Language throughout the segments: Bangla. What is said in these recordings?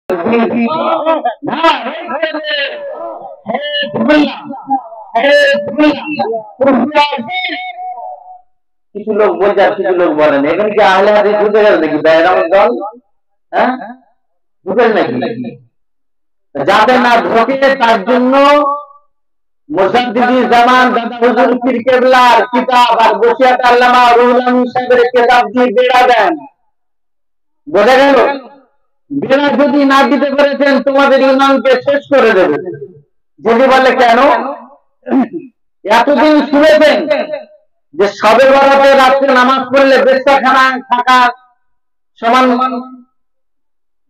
কিছু লোক বলছে আর কিছু লোক বলেন, এখানে কি আহলে হাদিস ঢুকে গেল নাকি? বেরামের দল ঢুকেন নাকি? যাতে না ঢোকে তার জন্য মুজাদ্দিদি জামান দাদা হুজুর পীর কেবলার কিতাব আর বসিয়াত আল্লামা রুহুল আমিন সাহেবের কিতাব দিয়ে বেড়া দেন। বোঝা গেল? বেড়া যদি না দিতে পেরেছেন তোমাদের ইমানকে শেষ করে দেবে। যদি বলে কেন, এতদিন শুনেছেন যে শবে বরাতে রাত্রে নামাজ পড়লে বেশ্যাখানায় থাকা সমান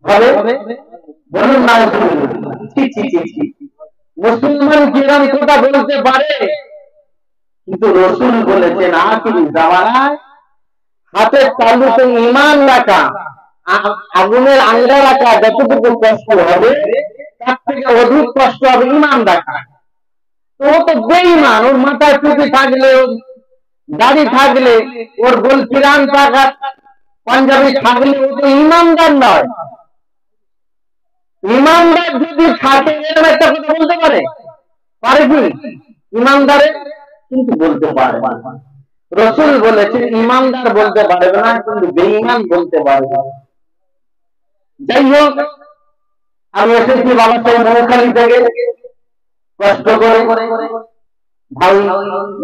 হবে, বলুন না। মুসলমান কিরাম কথা বলতে পারে, কিন্তু রসুল বলেছেন আখিরি জামানায় হাতের তালুতে ঈমান রাখা, আগুনের আঙ্গা রাখা যতটুকু কষ্ট হবে তার থেকে অধিক কষ্ট হবে ঈমান রাখা। তো ও তো বেঈমান, ওর মাথায় টুপি থাকলে, দাড়ি থাকলে, ওর গোল পিরান থাকা পাঞ্জাবি থাকলে ও তো ঈমানদার নয়। ইমানদার যদি থাকে এরকম একটা কথা বলতে পারে, পারে কি? ইমানদারে কিন্তু বলতে পারে। রসুল বলেছেন ইমানদার বলতে পারবে না, কিন্তু বেঈমান বলতে পারবে। যাই হোক, আমি এসেছি বাবা সাহেব মৌখালী থেকে কষ্ট করে।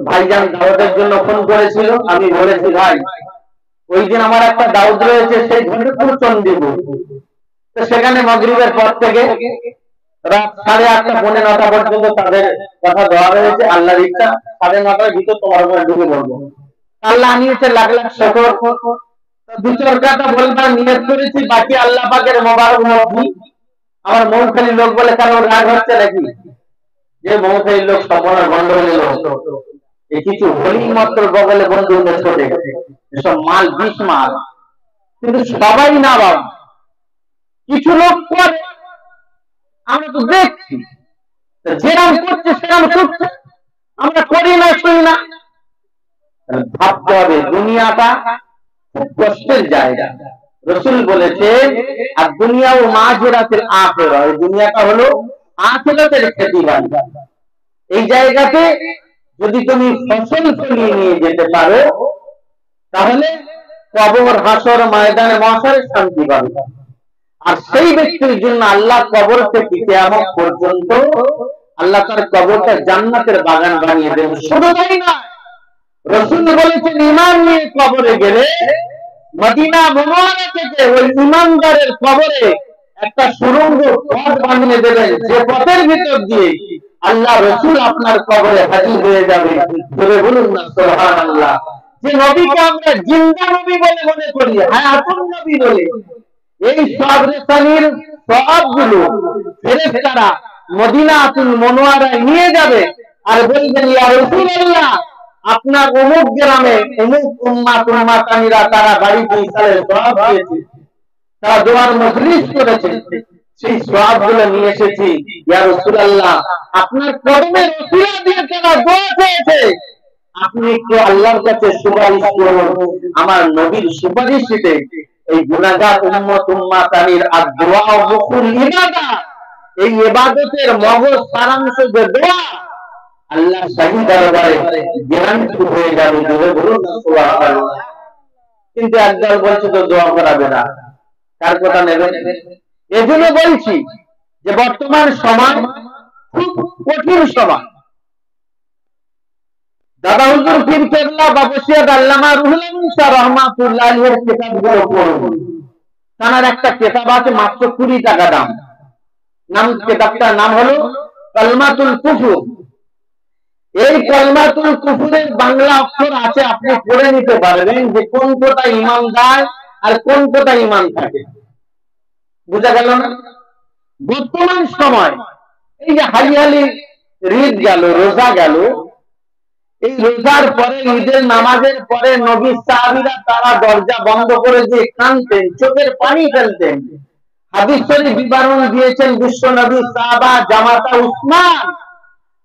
ভাইজান দাওয়াতের জন্য ফোন করেছিল। আমি বলেছি ভাই ওই দিন আমার একটা দাওয়াত রয়েছে সেই ঘন্টপুর চন্ডীপুর, তো সেখানে মাগরিবের পর থেকে রাত 8:30 পৌনে 9টা পর্যন্ত তাদের কথা দেওয়া রয়েছে। আল্লাহর ইচ্ছা 9:30টার ভিতর তোমার উপরে ঢুকে পড়বো। আল্লাহ নিয়েছে লাখ লাখ শুকর। দু চার কথা বলবার নিয়ত করেছি, বাকি আল্লাহ পাকের মোবারক মর্জি। আমার মৌখালী লোক বলে কেন রাগ হচ্ছে নাকি? যে মৌখালী লোক সম্পূর্ণ গন্ডগোলের লোক, এই কিছু হলি মাত্র বগলে বন্ধু ছোটে গেছে, এসব মাল 20 মাল, কিন্তু সবাই না বাবা, কিছু লোক করে, আমরা তো দেখছি যেরাম করছে সেরাম করছে, আমরা করি না শুনি না। ভাবতে হবে দুনিয়াটা খুব কষ্টের জায়গা। রসুল বলেছেন আর দুনিয়া ও মাজরাতের আখিরা, এই দুনিয়াটা হলো আখিরাতের খেতিবাড়ি। এই জায়গাতে যদি তুমি ফসল ফলিয়ে নিয়ে যেতে পারো তাহলে কবর হাসর ময়দানে মহাশরে শান্তি পাবে। আর সেই ব্যক্তির জন্য আল্লাহ কবর থেকে কিয়ামত পর্যন্ত আল্লাহ তার কবরটা জান্নাতের বাগান বানিয়ে দেবেন। শুধু তাই না, রাসূল বলেছেন ঈমান নিয়ে কবরে গেলে মদিনা মুনাওয়ারা থেকে ওই ঈমানদারের কবরে একটা সুড়ঙ্গ পথ বানিয়ে দেবেন, যে পথের ভিতর দিয়ে আল্লাহ রাসূল আপনার কবরে হাজির হয়ে যাবে। জোরে বলুন না সুবহানাল্লাহ। যে নবীকে আমরা জিন্দা নবী বলে মনে করি, হায়াতুন নবী বলে, এই সবরেসানির সবগুলো ফেরেশতারা মদিনাতুল মুনাওয়ারায় নিয়ে যাবে আর বলবেন ইয়া রাসূলুল্লাহ আপনার অমুক গ্রামে অমুক উম্মাতানিরা তারা বাড়িতে ইসালের সওয়াব দিয়েছে, তারা দোয়ার মজলিস করেছে, সেই সওয়াবগুলো নিয়ে এসেছি ইয়া রাসূলুল্লাহ আপনার কদমের ওসিলা দিয়ে তারা দোয়া চেয়েছে, আপনি একটু আল্লাহর কাছে সুপারিশ করুন। আমার নবীর সুপারিশে এই গুনাহগার উম্মাতানির আদ-দুআ মুখুল ইবাদত, এই ইবাদতের মগজ সারাংশ যে দোয়া আল্লাহ শাহী দরবারে গ্যারান্টি হয়ে যাবে। জোরে বলুন সুবহানাল্লাহ। কিন্তু একদল বলছে তো দোয়া করাবে না, কার কথা নেবেন? এজন্য বলছি যে বর্তমান সময় খুব কঠিন সময়। দাদা হুজুর পীর কেবলা বা বসিয়াত আল্লামা রুহুল আমিন শাহ রাহমাতুল্লাহ আলাইহির কিতাবগুলো পড়ুন। তার একটা কিতাব আছে মাত্র 20 টাকা দাম, কিতাবটার নাম হলো কালমাতুল কুফর। এই কালমাতুল কুফরের বাংলা অক্ষর আছে, আপনি পড়ে নিতে পারবেন যে কোন কোটা ঈমানদার আর কোন কোটা ঈমান থাকে। বুঝা গেল না? বর্তমান সময় এই যে হালিহালি ঈদ গেল, রোজা গেল, এই রোজার পরে ঈদের নামাজের পরে নবী সাহাবীরা তারা দরজা বন্ধ করে দিয়ে কাঁদতেন, চোখের পানি ফেলতেন। হাদিস শরীফ বিবরণ দিয়েছেন বিশ্ব নবী সাহাবা জামাতা উসমান,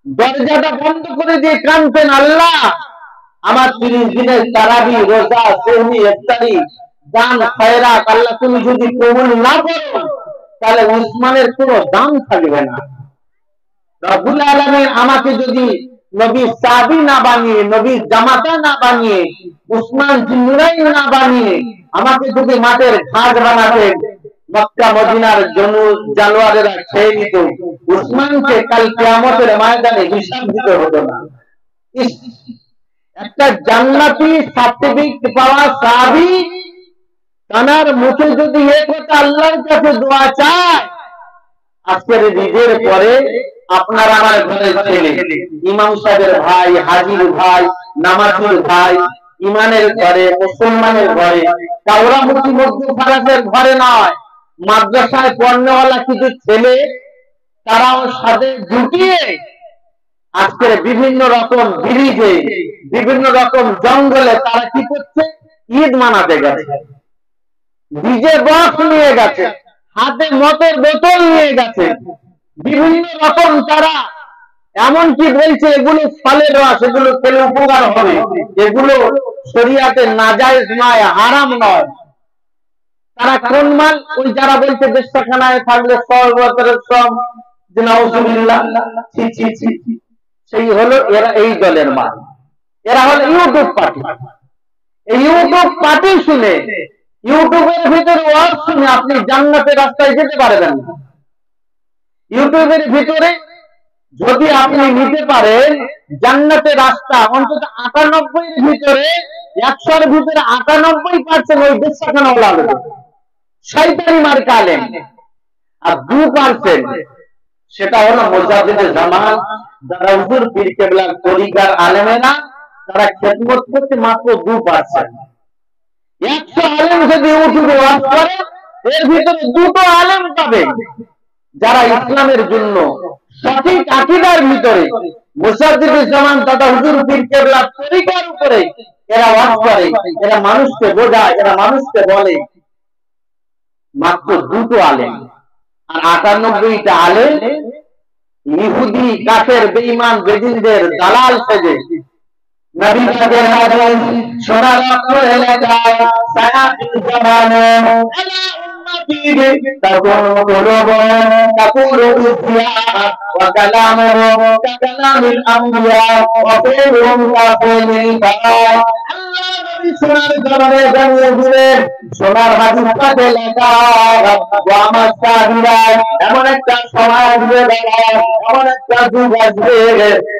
দরজাটা বন্ধ করে দিয়ে কাঁদতেন, আল্লাহ আমার 30 দিনের তারাবি রোজা সেহরি ইফতারি দান খয়রাত আল্লাহ তুমি যদি কবুল না করো তাহলে উসমানের কোনো দাম থাকবে না। রব্বুল আলামিন আমাকে যদি নবীর সাহাবী না বানিয়ে, নবীর জামাতা না বানিয়ে, উসমান জিন্নুরাইন না বানিয়ে আমাকে যদি মাঠের ঘাস বানাতেন, মক্কা মদিনার জানোয়ারেরা খেয়ে নিত, উসমানকে কাল কিয়ামতের ময়দানে হিসাব দিতে হতো না। একটা জান্নাতি সার্টিফিকেট পাওয়া সাহাবী তার মুখে যদি এই কথা আল্লাহর কাছে দোয়া চায়, আজকের ঈদের পরে আপনার আমার ঘরের ছেলে, ইমাম সাহেবের ভাই, হাজির ভাই, নামাজের ভাই, ইমানের ঘরে, মুসলমানের ঘরে, কাউরামুখী মধ্যফারাজের ঘরে নয়, মাদ্রাসায় পড়নেওয়ালা কিছু ছেলে তারাও সাথে জুটিয়ে আজকের বিভিন্ন রকম ব্রিজে, বিভিন্ন রকম জঙ্গলে তারা কি করছে, ঈদ মানাতে গেছে, ডিজে বক্স নিয়ে গেছে, হাতে মদের বোতল নিয়ে গেছে, বিভিন্ন রকম তারা এমনকি বলছে এগুলো ফলের রস, এগুলো খেলে উপকার হবে, এগুলো শরিয়াতে নাজায়েজ নয়, হারাম নয়। তারা কোন মাল? ওই যারা বলছে দেশখানায় থাকলে সর্বতরের সব নাউজুবিল্লাহ, সেই হলো এরা, এই দলের মাল। এরা হলো ইউটিউব পার্টি। এই ইউটিউব পার্টি শুনে, ইউটিউবের ভিতরে ওয়াজ শুনে আপনি জান্নাতের রাস্তায় যেতে পারবেন না। ইউটিউবের ভিতরে যদি আপনি নিতে পারেন জান্নাতের রাস্তা, অন্তত ৯৮ এর ভিতরে ১০০ এর ভিতরে ৯৮% ওই দেশখানা ওলাবে, শয়তানি মার্কা আলেম। আর ২% সেটা হলো মুজাদ্দিদে জামান, যারা হুজুর পীর কেবলার তরিকার আলেমেরা, তারা খেদমত করতে মাত্র ২%। ১০০ আলেম যদি ইউটিউবে ওয়াজ করে, এর ভিতরে ২টো আলেম পাবে যারা ইসলামের জন্য সঠিক আকীদার ভিতরে মুজাদ্দিদে জামান তথা হুজুর পীর কেবলার তরিকার উপরে এরা ওয়াজ করে, এরা মানুষকে বোঝায়, এরা মানুষকে বলে। মাত্র ২টো আলেম। আর ৯৮টা আলেম ইহুদি, কাফের, বেঈমান, বেদিনদের দালাল সেজে নবী পাকের হাদিস শোনার এলাকায় সায়াতুল জামানে আলা উম্মতি তাকুন কুলুবুহুম তাকুলু ইসয়া ওয়া কালামুহুম কালামিল আমবিয়া ওয়া ফিলুহুম কাফিলিল ফায়। আল্লাহ নবী শোনার জামানে জানিয়ে দিলেন, শোনার হাদিস পাকে লেখা, ওয়া আমার সাহাবীরা এমন একটা সময় আসবে, এমন একটা যুগ আসবে,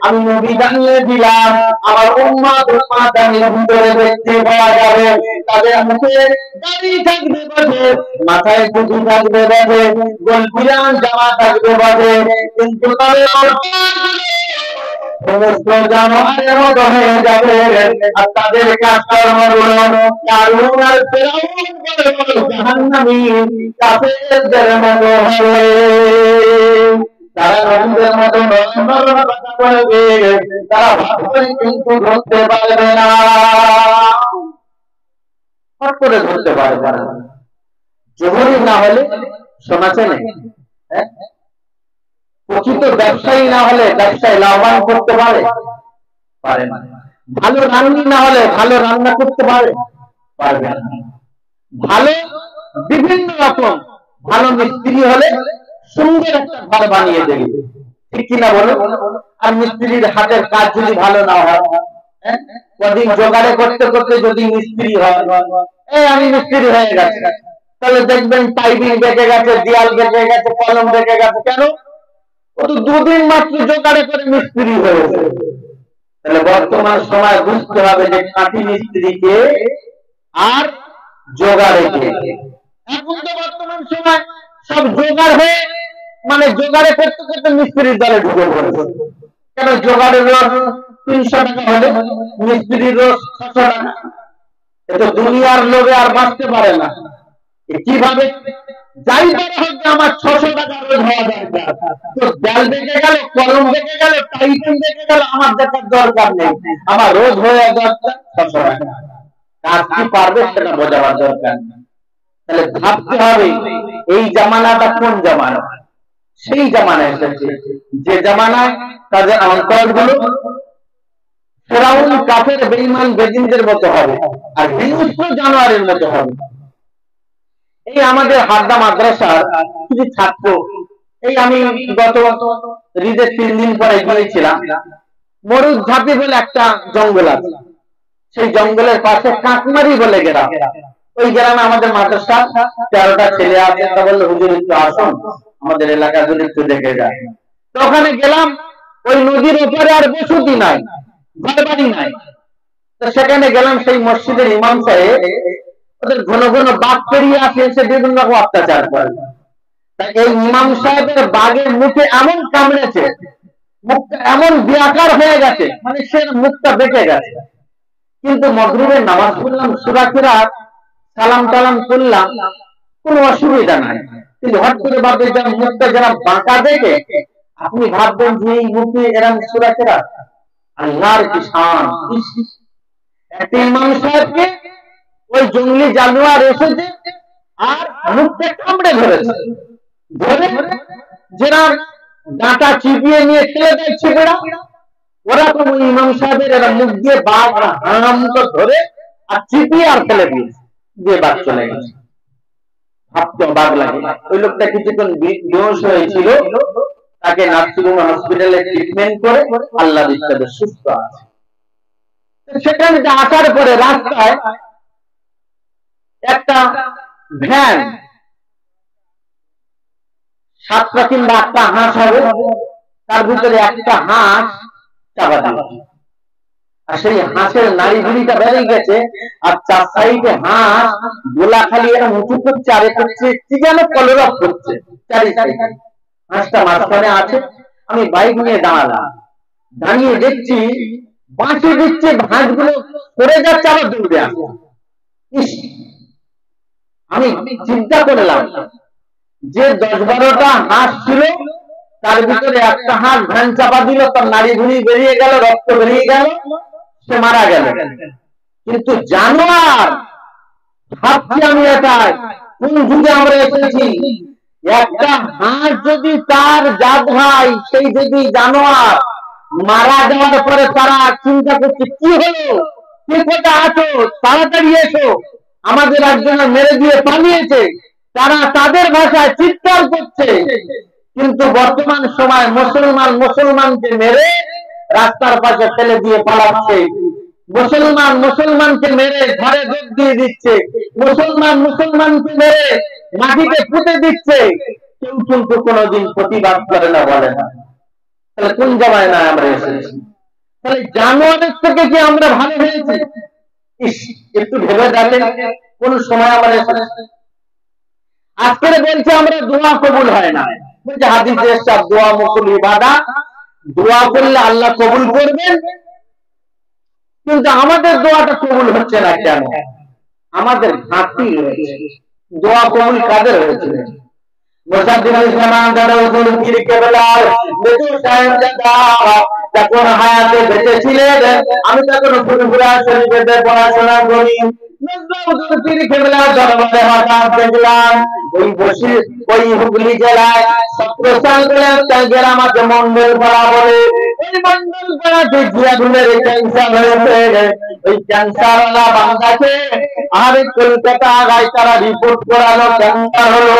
আমি নবী জানিয়ে দিলাম আমার উম্মত উম্মাতের ভিতরে দেখতে পাওয়া যাবে, তাদের মুখে দাড়ি থাকবে বটে, মাথায় টুপি থাকবে বটে, গোলপিরান জামা থাকবে বটে, কিন্তু তাদের সমস্ত জানোয়ারের মতো হয়ে যাবে। আর তাদের কাজকর্মগুলো কারুন আর ফিরআউন বলে জাহান্নামী কাফেরদের মতো হবে। তারা নবীদের মতো নরম কথা বলবে, তারা ভাববে কিন্তু ধরতে পারবে না, হট করে ধরতে পারবে না। জহুরি না হলে শোনাচ্ছে না, প্রকৃত ব্যবসায়ী না হলে ব্যবসায় লাভবান করতে পারে না। ভালো রান্নি না হলে ভালো রান্না করতে পারবে না। ভালো বিভিন্ন রকম ভালো মিস্ত্রি হলে সুন্দর একটা ঘর বানিয়ে দেবে, ঠিক কিনা বলো? আর মিস্ত্রির হাতের কাজ যদি ভালো না হয়, কদিন জোগাড়ে করতে করতে যদি মিস্ত্রি হয়, আমি মিস্ত্রি হয়ে গেছে, তাহলে দেখবেন পাইপিং বেঁকে গেছে, দেয়াল বেঁকে গেছে, কলম বেঁকে গেছে। কেন? ও তো ২ দিন মাত্র জোগাড়ে করে মিস্ত্রি হয়েছে। তাহলে বর্তমান সময় বুঝতে হবে যে খাঁটি মিস্ত্রিকে আর জোগাড়ে কে। এখন তো বর্তমান সময় সব জোগাড় হয়ে, মানে জোগাড়ে করতে করতে মিস্ত্রির দলে ঢুকে পড়েছে। কেন? জোগাড়ের রোজ ৩০০ টাকা হলে মিস্ত্রির রোজ ৬০০ টাকা। এত দুনিয়ার লোভে আর বাঁচতে পারে না। কিভাবে যাই করে হোক আমার ৬০০ টাকা রোজ হওয়া দরকার। তো দেয়াল বেঁকে গেল, কলম বেঁকে গেল, টাইটেন বেঁকে গেল, আমার দেখার দরকার নেই, আমার রোজ হয়ে দরকার ৬০০ টাকা। কাজ কি পারবে সেটা বোঝাবার দরকার। তাহলে ভাবতে হবে এই জামানাটা কোন জামানা? সেই জামানায় এসেছে যে জামানায় তাদের অন্তরগুলো ফিরআউন, কাফের, বেঈমান, বেদিনদের মতো হবে, আর হিংস্র জানোয়ারের মতো হবে। এই আমাদের হারদা মাদ্রাসার কিছু ছাত্র, এই আমি গত ঈদের 3 দিন পরে গিয়েছিলাম, মরুদ ঝাঁপি বলে একটা জঙ্গল আছে, সেই জঙ্গলের পাশে কাকমারি বলে গ্রাম। ওই গ্রামে আমাদের মাদ্রাসা 13টা ছেলে আছে। তা বললো হুজুর একটু আসুন আমাদের এলাকা যদি একটু দেখে যায়। তো ওখানে গেলাম, ওই নদীর ওপরে আর বসতি নাই, ঘর বাড়ি নাই। তো সেখানে গেলাম, সেই মসজিদের ইমাম সাহেব ওদের ঘন ঘন বাঘ পেরিয়ে আসে, এসে বিভিন্ন রকম অত্যাচার করে। তাই এই ইমাম সাহেবের বাঘের মুখে এমন কামড়েছে, মুখটা এমন বিয়াকার হয়ে গেছে, মানে সে মুখটা বেঁকে গেছে। কিন্তু মাগরিবের নামাজ পড়লাম, সূরা কিরাত, সালাম টালাম করলাম, কোনো অসুবিধা নাই। কিন্তু হঠাৎ করে ভাববে যে মুখটা যারা বাঁকা দেখে, আপনি ভাববেন যে এই মুখে এরকম সূরা কিরাত, আল্লাহর কি শান। একটা ইমাম সাহেবকে ওই জঙ্গলি জানোয়ার এসেছে আর মুখটা কামড়ে ধরেছে, ধরে যারা ডাঁটা চিপিয়ে নিয়ে ফেলে দেয় ছেলেরা, ওরা তো ওই ইমাম সাহেবের এরা মুখ দিয়ে বাঘ হারাম তো ধরে আর চিপিয়ে আর ফেলে দিয়েছে, দিয়ে বাঘ চলে গেছে। ভাবতে অবাক লাগে। ওই লোকটা কিছুক্ষণ বেহুশ হয়েছিল, তাকে নার্সিং হসপিটালে ট্রিটমেন্ট করে আল্লাহ ইচ্ছাতে সুস্থ আছে। সেখানে আসার পরে রাস্তায় একটা ভ্যান, 7টা কিংবা 8টা হাঁস হবে, তার ভিতরে একটা হাঁস চাপা দিল, আর সেই হাঁসের নাড়ি ভুড়িটা বেড়ে গেছে, আর 4 সাইডে হাঁস গোলা খালি এরা উঁচু করছে, আর করছে কি যেন কলরব করছে চারি সাইডে। হাঁসটা মাঝখানে আছে। আমি বাইক নিয়ে দাঁড়ালাম, দাঁড়িয়ে দেখছি বাঁচে দিচ্ছে, হাঁসগুলো পড়ে যাচ্ছে, আবার দৌড়ে আসছে। আমি চিন্তা করলাম যে 10-12টা হাঁস ছিল, তার ভিতরে একটা হাঁস ভ্যান চাপা দিল, তার নাড়ি ভুড়ি বেরিয়ে গেল, রক্ত বেরিয়ে গেল, সে মারা গেল। কিন্তু জানোয়ার, ভাবছি আমি এটাই, কোন যুগে আমরা এসেছি। একটা হাঁস যদি তার জাত ভাই, সেই যদি জানোয়ার মারা যাওয়ার পরে তারা চিন্তা করছে কি হলো, কে কোথা আছো, তাড়াতাড়ি এসো, আমাদের একজনে মেরে দিয়ে পালিয়েছে, তারা তাদের ভাষায় চিৎকার করছে। কিন্তু বর্তমান সময় মুসলমান মুসলমানকে মেরে রাস্তার পাশে ফেলে দিয়ে পালাচ্ছে, মুসলমান মুসলমানকে মেরে ঘরে যোগ দিয়ে দিচ্ছে, মুসলমান মুসলমানকে মেরে মাটিতে পুঁতে দিচ্ছে, কেউ কিন্তু কোনোদিন প্রতিবাদ করে না, বলে না। তাহলে কোন জামায় না আমরা এসেছি? তাহলে জানোয়ারের থেকে কি আমরা ভালো হয়েছি? একটু ভেবে দেখেন কোন সময় আমরা এসেছি। আজকে বলছে আমরা দোয়া কবুল হয় না, বলছে হাদিসে এসেছে দোয়া মুকুল ইবাদত, দোয়া করলে আল্লাহ কবুল করবেন। কিন্তু আমাদের দোয়াটা কবুল হচ্ছে না কেন? আমাদের ঘাটতি রয়েছে। দোয়া কবুল কাদের হয়েছে? যখন হায়াতে বেঁচে ছিলেন, আমি তখন ফুরফুরা শরীফে পড়াশোনা করি। ওই হুগলি জেলায় 17 সাল একটা গ্রাম আছে মন্ডল পাড়া বলে। ওই মন্ডল পাড়াতে জিয়াদুলের ক্যান্সার হয়েছে। ওই ক্যান্সার বান্দাকে আর কলকাতা আগায় তারা রিপোর্ট করালো ক্যান্সার হলো।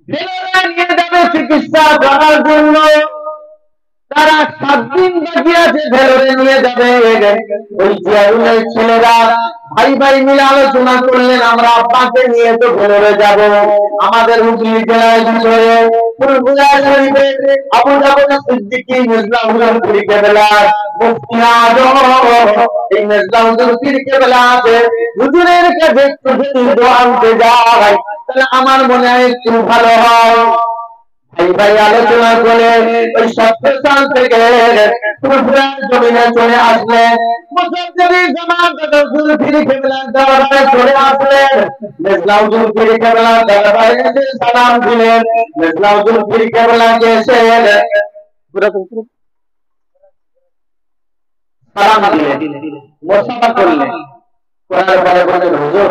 নিয়ে যাবে চিকিৎসা করার জন্য, তারা 7 দিন বাকি আছে, ভেলোরে নিয়ে যাবে। ওই জিয়াদুলের ছেলেরা ভাই ভাই মিলে আলোচনা করলেন, আমরা আব্বাকে নিয়ে তো ভেলোরে যাব। আমাদের হুগলি জেলায় বিষয়ে ফুরফুরা শরীফে আবু জাফর সিদ্দিকী মেজলাউল পীর কেবলা মুফতি আজম, এই মেজলাউল পীর কেবলা আছে। হুজুরের কাছে একটু যদি দোয়া আনতে যাই, তাহলে আমার মনে হয় একটু ভালো হয়। ভাই ভাই আলোচনা করে ওই 17 সাল থেকে ফুরফুরার জমিনে চলে আসলেন। মুসলমানের জামাত হুজুর পীর কেবলার দরবারে চলে আসলেন। মেজলাউল পীর কেবলার দরবারে এসে সালাম দিলেন। মেজলাউল পীর কেবলাকে এসে সালাম দিলেন, মুসাফা করলেন। করার পরে বললেন, হুজুর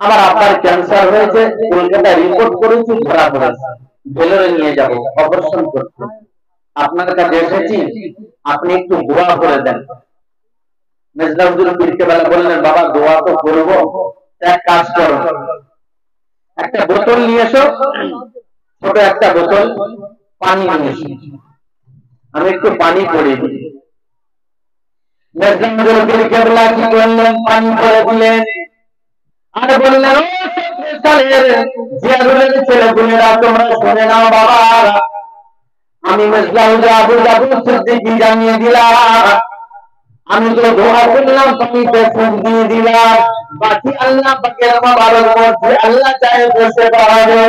আমার আব্বার ক্যান্সার হয়েছে, কলকাতায় রিপোর্ট করেছি, ধরা পড়েছে, ভেলোরে নিয়ে যাব অপারেশন করতে। আপনার কাছে এসেছি, আপনি একটু দোয়া করে দেন। মেজলাউল পীর কেবলা বললেন, বাবা দোয়া তো করবো, এক কাজ করো, একটা বোতল নিয়ে এসো, ছোট একটা বোতল পানি নিয়ে এসো, আমি একটু পানি করে দিই। কেবলা কি করলেন, পানি করে দিলেন, আর বললেন ছেলেপুলেরা তোমরা শুনে নাও বাবা, আমি আবু জাফর সিদ্দিকী জানিয়ে দিলাম, আমি তো দোয়া করলাম পানিতে ফুঁক দিয়ে দিলাম, বাকি আল্লাহ পাকের মোবারক মধ্যে আল্লাহ চাহে বসে পাবে।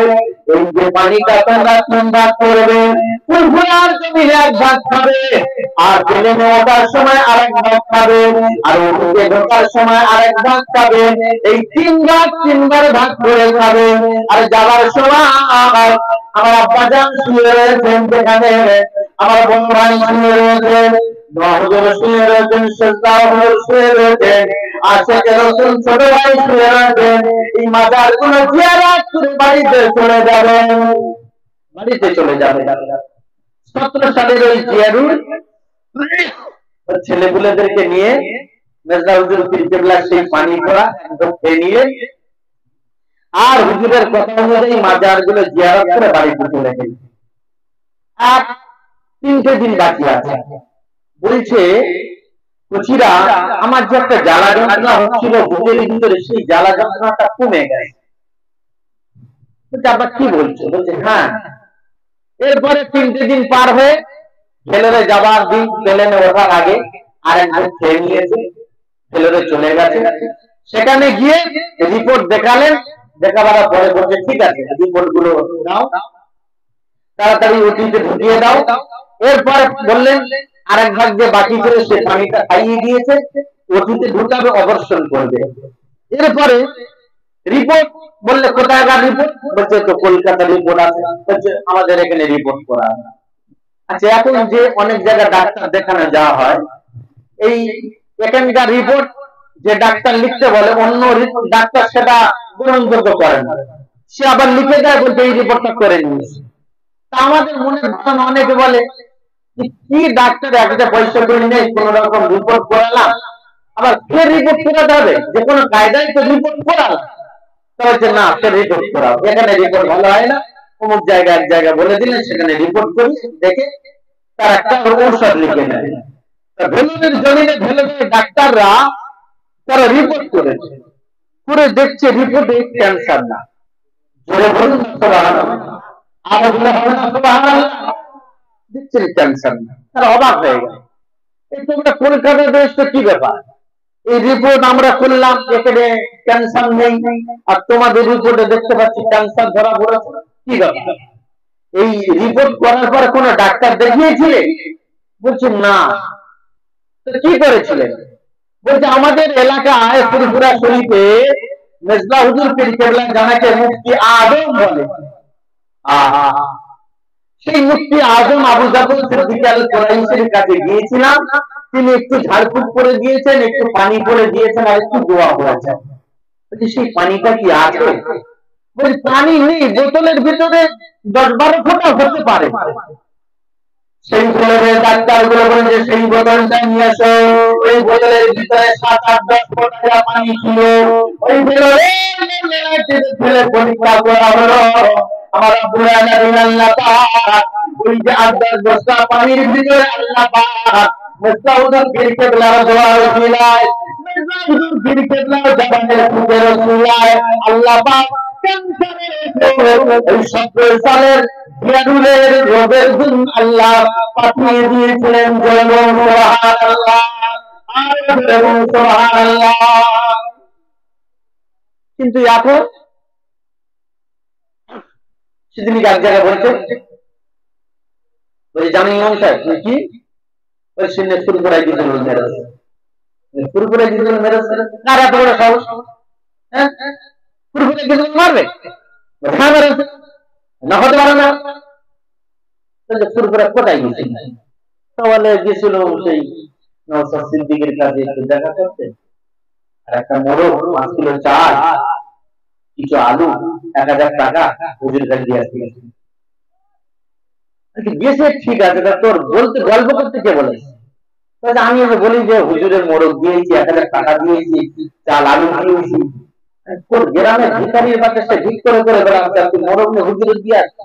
এই যে পানিটা তোমরা 3 ভাগ করবে, ফুলফুলার জমিনে 1 ভাগ খাবে, আর জেলে ওঠার সময় আরেক ভাগ খাবে, আর উঠে ঢোকার সময় আরেক ভাগ খাবে। এই 3 ভাগ 3 বার ভাগ করে খাবে। আর যাবার সময় আমার আব্বাজান শুয়ে রয়েছেন যেখানে, আমার বোন ভাই শুয়ে রয়েছেন, ছোট ভাই শুয়ে রয়েছেন, এই মাজার গুলো জিয়ারত করে বাড়িতে চলে যাবেন, বাড়িতে চলে যাবে। 17 সালের ওই জিয়ারুল ছেলেপুলেদেরকে নিয়ে মির্জা হুজুর পীর কেবলা সেই পানি পড়া একদম খেয়ে নিয়ে, আর হুজুরের কথা অনুযায়ী মাজার গুলো জিয়ারত করে বাড়িতে চলে গেল। আর 3টে দিন বাকি আছে। বলছে কুচিরা, আমার যে একটা জ্বালা যন্ত্রণা হচ্ছিল বুকের ভিতরে, সেই জ্বালা যন্ত্রণাটা কমে গেছে। আবার কি বলছো? বলছে হ্যাঁ। এরপরে 3টে দিন পার হয়ে ফেলোরে যাবার দিন, প্লেনে ওঠার আগে আর একজন খেয়ে নিয়েছে, ফেলোরে চলে গেছে। সেখানে গিয়ে রিপোর্ট দেখালেন, দেখাবার পরে বলছে ঠিক আছে, রিপোর্ট গুলো দাও, তাড়াতাড়ি ওটিতে ঢুকিয়ে দাও। এরপরে বললেন আরেক ভাগ যে বাকি ছিল সে পানিটা খাইয়ে দিয়েছে, ওটিতে ঢুকাবে, অপারেশন করবে। এরপরে রিপোর্ট বললে কোথাকার রিপোর্ট? বলছে তো কলকাতা রিপোর্ট আছে। বলছে আমাদের এখানে রিপোর্ট করা আছে। আচ্ছা, এখন যে অনেক জায়গায় ডাক্তার দেখানো যাওয়া হয়, এই এখানকার রিপোর্ট যে ডাক্তার লিখতে বলে, অন্য ডাক্তার সেটা গ্রহণযোগ্য করে না, সে আবার লিখে দেয়, বলছে এই রিপোর্টটা করে নিয়েছে। তা আমাদের মনের ধারণা, অনেকে বলে কি ডাক্তার একটা পয়সা করে নেই, কোন রকম রিপোর্ট করালাম, আবার ফের রিপোর্ট করাতে হবে, যে কোনো কায়দায় তো রিপোর্ট করালাম। তবে না, ফের রিপোর্ট করাও, এখানে রিপোর্ট ভালো হয় না, অমুক জায়গায় এক জায়গায় বলে দিলেন, সেখানে রিপোর্ট করি, দেখে তার একটা ঔষধ লিখে নেয়। ভেলুনের জমিনে ভেলুনের ডাক্তাররা তারা রিপোর্ট করেছে, করে দেখছে রিপোর্টে ক্যান্সার না। জোরে বলুন সুবহানাল্লাহ, আরো জোরে বলুন সুবহানাল্লাহ। দেখছেন ক্যান্সার না, তারা অবাক হয়ে গেল। এই তোমরা কলকাতা দেশ তো কি ব্যাপার, এই রিপোর্ট আমরা করলাম এখানে ক্যান্সার নেই, আর তোমাদের রিপোর্টে দেখতে পাচ্ছি ক্যান্সার ধরা পড়েছে, কি ব্যাপার? এই রিপোর্ট করার পর কোন ডাক্তার দেখিয়েছিলে? বলছে না। তো কি করেছিলেন? বলছে আমাদের এলাকায় ত্রিপুরা শরীফে মির্জা হুজুর পীর কেবলা জানাকে মুফতি আজম বলে, সেই মুফতি আজম আবু জাফর সিদ্দিকী আল কুরাইশির কাছে গিয়েছিলাম, তিনি একটু ঝাড়ফুঁক করে দিয়েছেন, একটু পানি করে দিয়েছেন, আর একটু দোয়া হয়েছে। বলছি সেই পানিটা কি আছে? বলছি পানি নেই, বোতলের ভিতরে 10-12 ফোঁটা হতে পারে। সেই ফ্লোরে ডাক্তার গুলো বলেন যে সেই বোতলটা নিয়ে এসো, ওই বোতলের ভিতরে 7-8-10 ফোঁটা পানি ছিল, ওই ফ্লোরে ফেলে পরীক্ষা করা হলো। আমার আব্বুল আলামিন আল্লাহ পাক ওই যে 8-10 বস্তা পানির ভিতরে আল্লাহ পাক মির্জা হুজুর পীর কেবলার দোয়া রসিলায়, মির্জা হুজুর পীর কেবলার জবানের ফুকে রসিলায় আল্লাহ পাক ক্যান্সারের এই 17 সালের জিয়ারুলের রোগের জন্য আল্লাহ পাঠিয়ে দিয়েছিলেন। জয় সুবহানাল্লাহ, আর জয় সুবহানাল্লাহ। কিন্তু এখন সেদিন এক জায়গায় বলছে, বলছে জানেন ইমাম সাহেব কি বলছে, শুরু করাই দিয়েছিল মেরাজ, শুরু করে দিয়েছিল মেরাজ, কার এত বড় সাহস? হ্যাঁ, শুরু করে দিয়েছিল, মারবে না, হতে পারে না। শুরু করে কোথায় গেছিল? তাহলে গেছিল সেই নওশাদ সিদ্দিকীর কাছে একটু দেখা করতে, আর একটা মোরগ, 5 কিলো চাল, কিছু আলু, 1000 টাকা হুজুর কাছে দিয়ে আসতে গেছে। গেছে ঠিক আছে, তোর বলতে গল্প করতে কে বলেছে? আমি বলি যে হুজুরের মোরগ দিয়েছি, 1000 টাকা দিয়েছি, চাল আলু দিয়েছি, কোন গ্রামের ভিখারির বাচ্চা সে ভিক করে বেড়াচ্ছে, আর তুই মরগ্নে হুজুরে দিয়ে আসছে,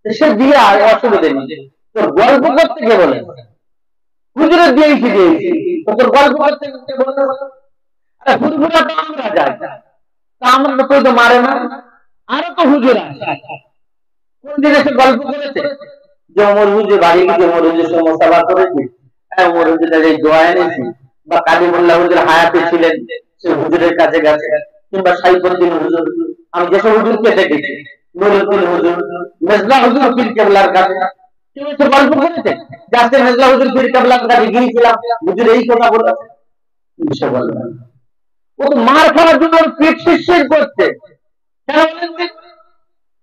সে দিয়ে অসুবিধে নেই। তোর গল্প করতে কে বলে? হুজুরে দিয়েছি তোর গল্প করতে কে বলে? আরে হুজুরা তো আমরা যাই, তা আমরা তো কেউ তো মারে না, আরো তো হুজুর আছে। কোন জিনিসে গল্প করেছে যে অমর হুজুর বাড়ি গিয়ে অমর হুজুর সমস্যা করেছে, অমর হুজুরের এই দোয়া এনেছি, বা কালিমুল্লাহ হুজুর হায়াতে ছিলেন সে হুজুরের কাছে গেছে, কিংবা সাইফুদ্দিন হুজুর, আমি যেসব হুজুরকে দেখেছি, নুরুদ্দিন হুজুর, মেজলা হুজুর পীর কেবলার কাছে, কেউ এসে গল্প করেছে যে আজকে মেজলা হুজুর পীর কেবলার কাছে গিয়েছিলাম, হুজুর এই কথা বলেছে? সে বলবে ও তো মার খাওয়ার জন্য পেট শিরশির করছে, কেন বলেন?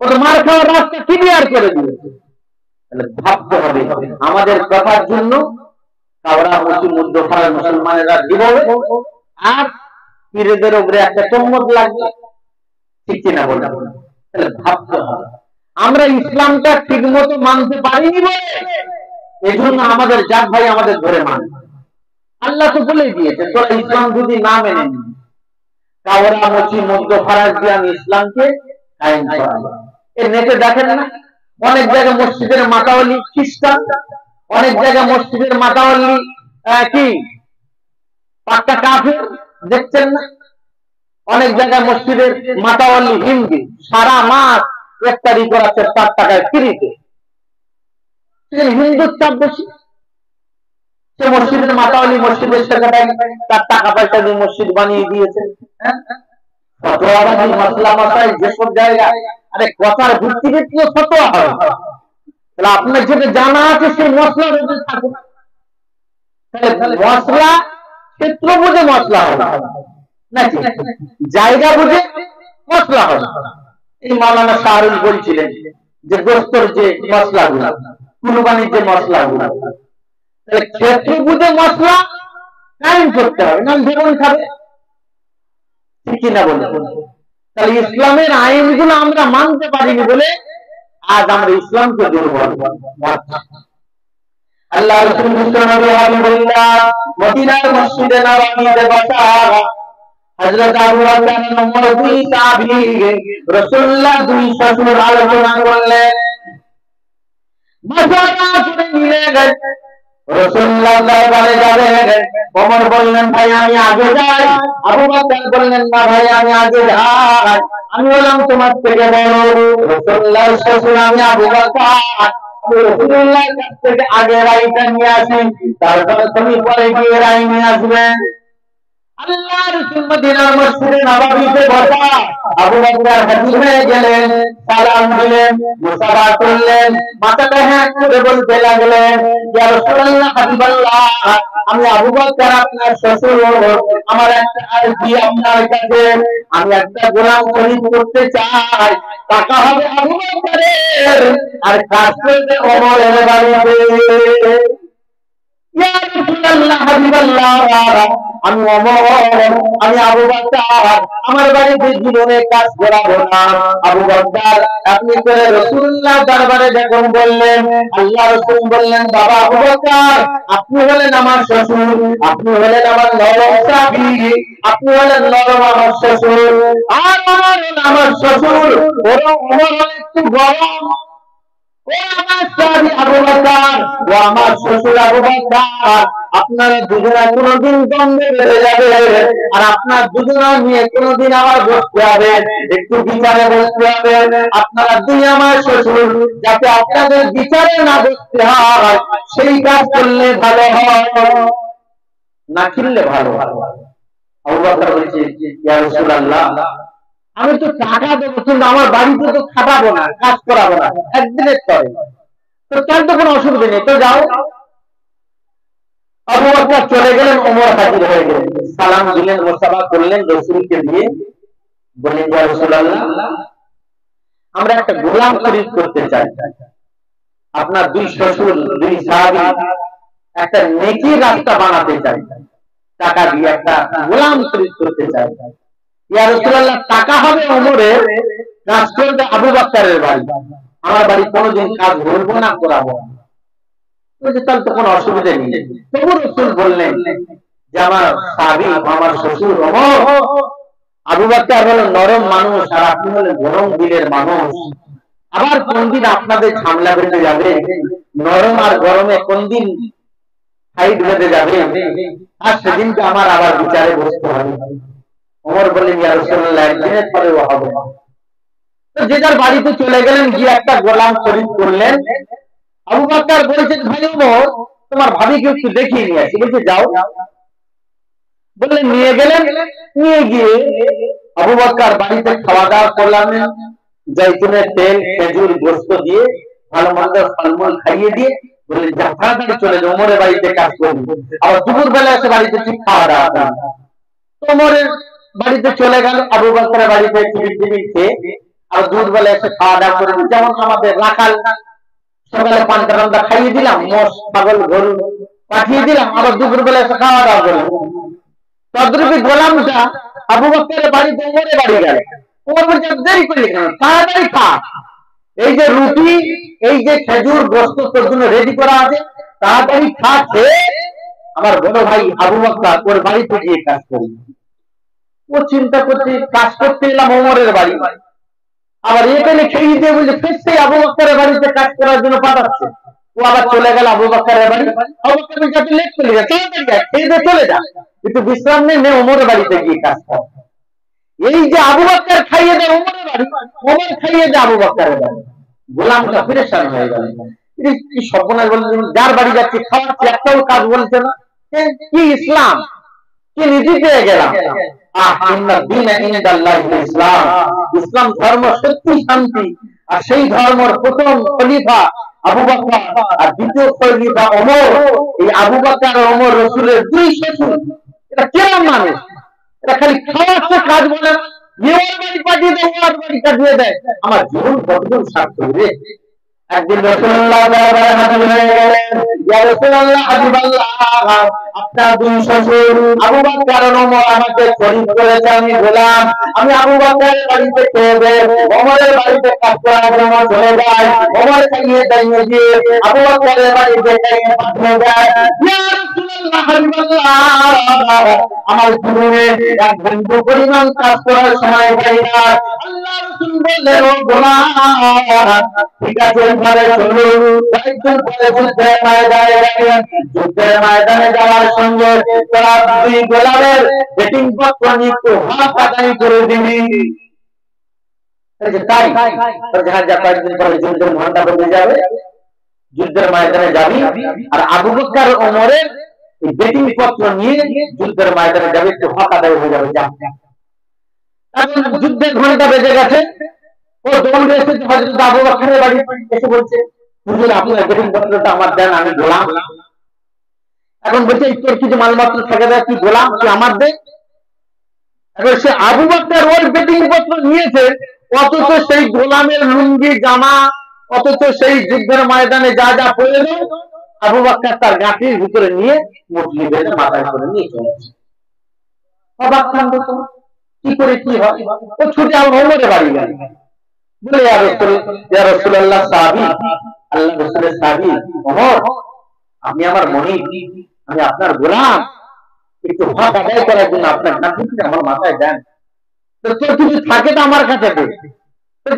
ও তো মার খাওয়ার রাস্তা ক্লিয়ার করে দিয়েছে। তাহলে ভাবতে হবে আমাদের কথার জন্য কাওড়া মুসলিম মধ্যখানে মুসলমানেরা জীবনে আর পীরদের উপরে একটা চম্মক লাগবে, ঠিক কিনা বলে? তাহলে ভাবতে হবে আমরা ইসলামটা ঠিক মতো মানতে পারিনি বলে এই জন্য আমাদের জাত ভাই আমাদের ধরে মানে। আল্লাহ তো বলেই দিয়েছে তোরা ইসলাম যদি না মেনে নিবি, কাওড়া মুচি মধ্য ফারাজ দিয়ে আমি ইসলামকে কায়েম করাবো। এই নেটে দেখেন না অনেক জায়গায় মসজিদের মাতাওয়ালি খ্রিস্টান, অনেক জায়গায় মসজিদের মাতাওয়ালি কি পাক্কা কাফের, দেখছেন না? অনেক জায়গায় মসজিদের মাতাওয়ালি হিন্দু, সারা মাস ইফতারি করাচ্ছে 7 টাকায় ফ্রিতে। হিন্দুর চাপ বেশি, সে মসজিদের মাতাওয়ালি মসজিদের সেক্রেটারি তার টাকা পয়সা দিয়ে মসজিদ বানিয়ে দিয়েছে। ফতোয়াবাজি মাসলা মাসাইল যেসব জায়গায়, আরে কথার ভিত্তিতে কি ফতোয়া হবে? তাহলে আপনার যেটা জানা আছে সেই মশলার উপরে থাকুন, তাহলে মশলা ক্ষেত্র বুঝে মশলা হবে নাকি জায়গা বুঝে মশলা হবে? এই মাওলানা শাহরুল বলছিলেন যে গোস্তর যে মশলাগুলো, কুরবানির যে মশলাগুলো, তাহলে ক্ষেত্র বুঝে মশলা কায়েম করতে হবে, না জীবন খাবে, ঠিক কিনা বলে? তাহলে ইসলামের আইনগুলো আমরা মানতে পারিনি বলে আজ আমরা ইসলামকে দুর্বল। আল্লাহ রাসূল নবী হাবিবুল্লাহ মদিনার মসজিদে নববীতে বসা হযরত আবু বকর ওমর দুই সাহাবী রাসূলুল্লাহ দুই শ্বশুর আলোচনা করলেন, মশারা করে নিয়ে গেলেন রাসূলুল্লাহ দরবারে যাবেন। ওমর বললেন ভাই আমি আগে যাই, আবু বকর বললেন না ভাই আমি আগে যাই, আমি বললাম তোমার থেকে বড়। রাসূলুল্লাহ শ্বশুর আমি আবু বকর, রাসূলুল্লাহর কাছ থেকে আগে রাইটা নিয়ে আসেন, তারপরে তুমি পরে গিয়ে রাই নিয়ে আসবেন। আল্লাহ রাসূল মদিনার মসজিদে নববীতে বসা, আবু বকর হাজির হয়ে গেলেন, সালাম দিলেন, মুসাফা করলেন, মাথাটা হ্যাঁ করে বলতে লাগলেন ইয়া রাসূলুল্লাহ হাবিবাল্লাহ, আমি আবু বকর আপনার শ্বশুর, আমার একটা আরজি আপনার কাছে, আমি একটা গোলাম খরিদ করতে চাই, টাকা হবে আবু বকরের আর কাজ করবে ওমরের বাড়িতে। ইয়া রাসূলুল্লাহ হাবিবাল্লাহ, আমি ওমর, আমি আবু বকর, আমার বাড়িতে জীবনে কাজ করাবো না। আবু বকর আপনি করে রাসূলুল্লাহ দরবারে যখন বললেন, আল্লাহ রাসূল বললেন বাবা আবু বকর আপনি হলেন আমার শ্বশুর, আপনি হলেন আমার নরম সাবি, আপনি হলেন নরম আমার শ্বশুর, আর আমার শ্বশুর বড় ওমর একটু গরম, ও আমার সাবি আবু বকর, ও আমার শ্বশুর আবু বকর, আপনারা দুজনা কোনদিন দ্বন্দ্বে বেঁধে যাবে, আর আপনার দুজনা নিয়ে কোনদিন আবার বসতে হবে, একটু বিচারে বসতে হবে। আপনারা দুই আমার শ্বশুর, যাতে আপনাদের বিচারে না বসতে হয় সেই কাজ করলে ভালো হয়, না কিনলে ভালো। আবু বকর বলছে ইয়া রাসূলুল্লাহ আমি তো টাকা দেবো কিন্তু আমার বাড়িতে তো খাটাবো না, কাজ করাবো না, একদিনের তরে তো তার তো কোনো অসুবিধা নেই, তো যাও। আবু বকর চলে গেলেন, ওমর হাজির হয়ে গেলেন, সালাম দিলেন, মুসাফা করলেন, রাসূলকে দিয়ে বললেন ইয়া রাসূলুল্লাহ আমরা একটা গোলাম খরিদ করতে চাই, আপনার দুই শ্বশুর দুই সাহাবী একটা নেকির রাস্তা বানাতে চাই, টাকা দিয়ে একটা গোলাম খরিদ করতে চাই। ইয়া রাসূলুল্লাহ টাকা হবে ওমরের, কাজ করবে আবু বকরের বাড়ি, আমার বাড়ি কোনোদিন কাজ করবো না, করাবো না, তাহলে তো কোনো অসুবিধা নেই। তবু রাসূল বললেন যে আমার সাহাবী আমার শ্বশুর ওমর আবু বকর হলো নরম মানুষ আর আপনি হলেন গরম দিলের মানুষ। আবার কোন দিন আপনাদের ঝামেলা বেঁধে যাবে, নরম আর গরমে কোন দিন ফাইট বেঁধে যাবে, আর সেদিনকে আমার আবার বিচারে বসতে হবে। ওমর বললেন, ইয়া রাসূলুল্লাহ, একদিনের পরেও হবে না। তো যে যার বাড়িতে চলে গেলেন, গিয়ে একটা গোলাম খরিদ করলেন। আবু বকর বলেছেন, ভাই ওমর, তোমার ভাবিকে একটু দেখিয়ে নিয়ে আসি। বলছে, যাও। বললেন, নিয়ে গেলেন। নিয়ে গিয়ে আবু বকর বাড়িতে খাওয়া দাওয়া করলেন, জৈতুনের তেল, খেজুর, গোশত দিয়ে ভালো মন্দ ফলমূল খাইয়ে দিয়ে বললেন, যা তাড়াতাড়ি চলে যাও, ওমরের বাড়িতে কাজ করবি। আবার দুপুর বেলা এসে বাড়িতে ঠিক খাওয়া দাওয়া করবি। ওমরের বাড়িতে চলে গেল, আবু বকরের বাড়িতে টিফিন খেয়ে আর দুপুর বেলা এসে খাওয়া দাওয়া করে, যেমন আমাদের রাখাল সকালে পান্তা টান্তা খাইয়ে দিলাম, মোষ ছাগল গরু পাঠিয়ে দিলাম, আবার দুপুর বেলা এসে খাওয়া দাওয়া করলাম। তদ্রুপি গোলামটা আবু বকরের বাড়িতে ওমরের বাড়ি গেল। ওমর বলছে, দেরি করলি কেন, তাড়াতাড়ি খা, এই যে রুটি, এই যে খেজুর, গোশত তোর জন্য রেডি করা আছে, তাড়াতাড়ি খা, খেয়ে আমার বড় ভাই আবু বকর ওর বাড়িতে গিয়ে কাজ করি। ও চিন্তা করছে, কাজ করতে এলাম ওমরের বাড়ি, আবার এখানে খেয়ে দিয়ে বলছে ফের সেই আবু বকরের বাড়িতে কাজ করার জন্য পাঠাচ্ছে। ও আবার চলে গেল আবু বকরের বাড়ি। আবু বকর বলছে, তুই লেট চলে যা, তাড়াতাড়ি যা, খেয়ে দিয়ে চলে যা, একটু বিশ্রাম নে, ওমরের বাড়িতে গিয়ে কাজ কর। এই যে আবু বকর খাইয়ে দেয় ওমরের বাড়ি, ওমর খাইয়ে দেয় আবু বকরের বাড়ি। গোলামটা পেরেশান হয়ে গেল, কি সর্বনাশ, বলছে যার বাড়ি যাচ্ছে খাওয়াচ্ছে, একটাও কাজ বলছে না, কি ইসলাম, কি নীতি পেয়ে গেলাম। ইসলাম, ইসলাম ধর্ম সত্যি শান্তি। আর সেই ধর্মের প্রথম খলিফা আবু বকর আর দ্বিতীয় খলিফা ওমর। এই আবু বকর আর ওমর রাসূলের দুই শ্বশুর। এটা কেমন মানুষ, এটা খালি খাওয়াচ্ছে, কাজ বলে না, ওর বাড়ি পাঠিয়ে দেয়, ওর বাড়ি কাটিয়ে দেয়। আমার জীবন কতদিন সার্থক রে। একদিন রাসূলুল্লাহ দরবারে হাজির হয়ে গেলেন, ইয়া রাসূলুল্লাহ, হাবিবাল্লাহ, আপনার দুই শ্বশুর আবু বকর আর ওমর আমাকে খরিদ করেছে, আমি গোলাম, আমি আবু বকরের বাড়িতে খেয়ে দেয়, ওমরের বাড়িতে কাজ করার জন্য চলে যাই। ওমর খাইয়ে দাইয়ে দিয়ে আবু বকরের বাড়িতে খাইয়ে পাঠিয়ে দেয়। ইয়া রাসূলুল্লাহ, হাবিবাল্লাহ, আমার জীবনে এক বিন্দু পরিমাণ কাজ করার সময় পাই না। আল্লাহ রাসূল বললেন, ও গোলাম, ঠিক আছে, ঘরে চলো। কয়েকজন পরে যুদ্ধের ময়দানে গেলেন। যুদ্ধের ময়দানে যাওয়ার সঙ্গে তোরা দুই গোলামের বেটিং পত্র নিয়ে একটু হাত কাটানি করে দিবি। তাই কয়েকদিন পরে যুদ্ধের ঘন্টা বেজে যাবে, যুদ্ধের ময়দানে যাবি, আর আবু বকর ওমরের বেটিং পত্র নিয়ে যুদ্ধের ময়দানে যাবে, একটু হাত আদায় হয়ে যাবে। এখন যুদ্ধের ঘন্টা বেজে গেছে, ও দৌড়ে এসেছে হযরত আবু বকরের বাড়ি, এসে বলছে, হুজুর, আপনার বেটিং পত্রটা আমার দেন, আমি গোলাম। এখন বলছে, তোর কিছু মালপত্র থেকে দেয়, তুই গোলাম, তুই আমার দে। এখন সে আবু বকর ওর বেটিং পত্র নিয়েছে, অথচ সেই গোলামের লুঙ্গি জামা, অথচ সেই যুদ্ধের ময়দানে যা যা প্রয়োজন আবু বকর তার গাঁটির ভিতরে নিয়ে মুঠলি বেঁধে মাথায় করে নিয়ে চলেছে। অবাক কাণ্ড তো, কি করে কি হয়। ও ছুটে আমার ওমরের বাড়ি গেল, বলে, ইয়া রাসূলুল্লাহ, সাহাবী, আল্লাহ রাসূলের সাহাবী ওমর, আপনি আমার মনিব, আমি আপনার গোলাম, একটু হক আদায় করার জন্য আপনার নাকি আমার মাথায় দেন। তো তোর কিছু থাকে তো আমার কাছে দে।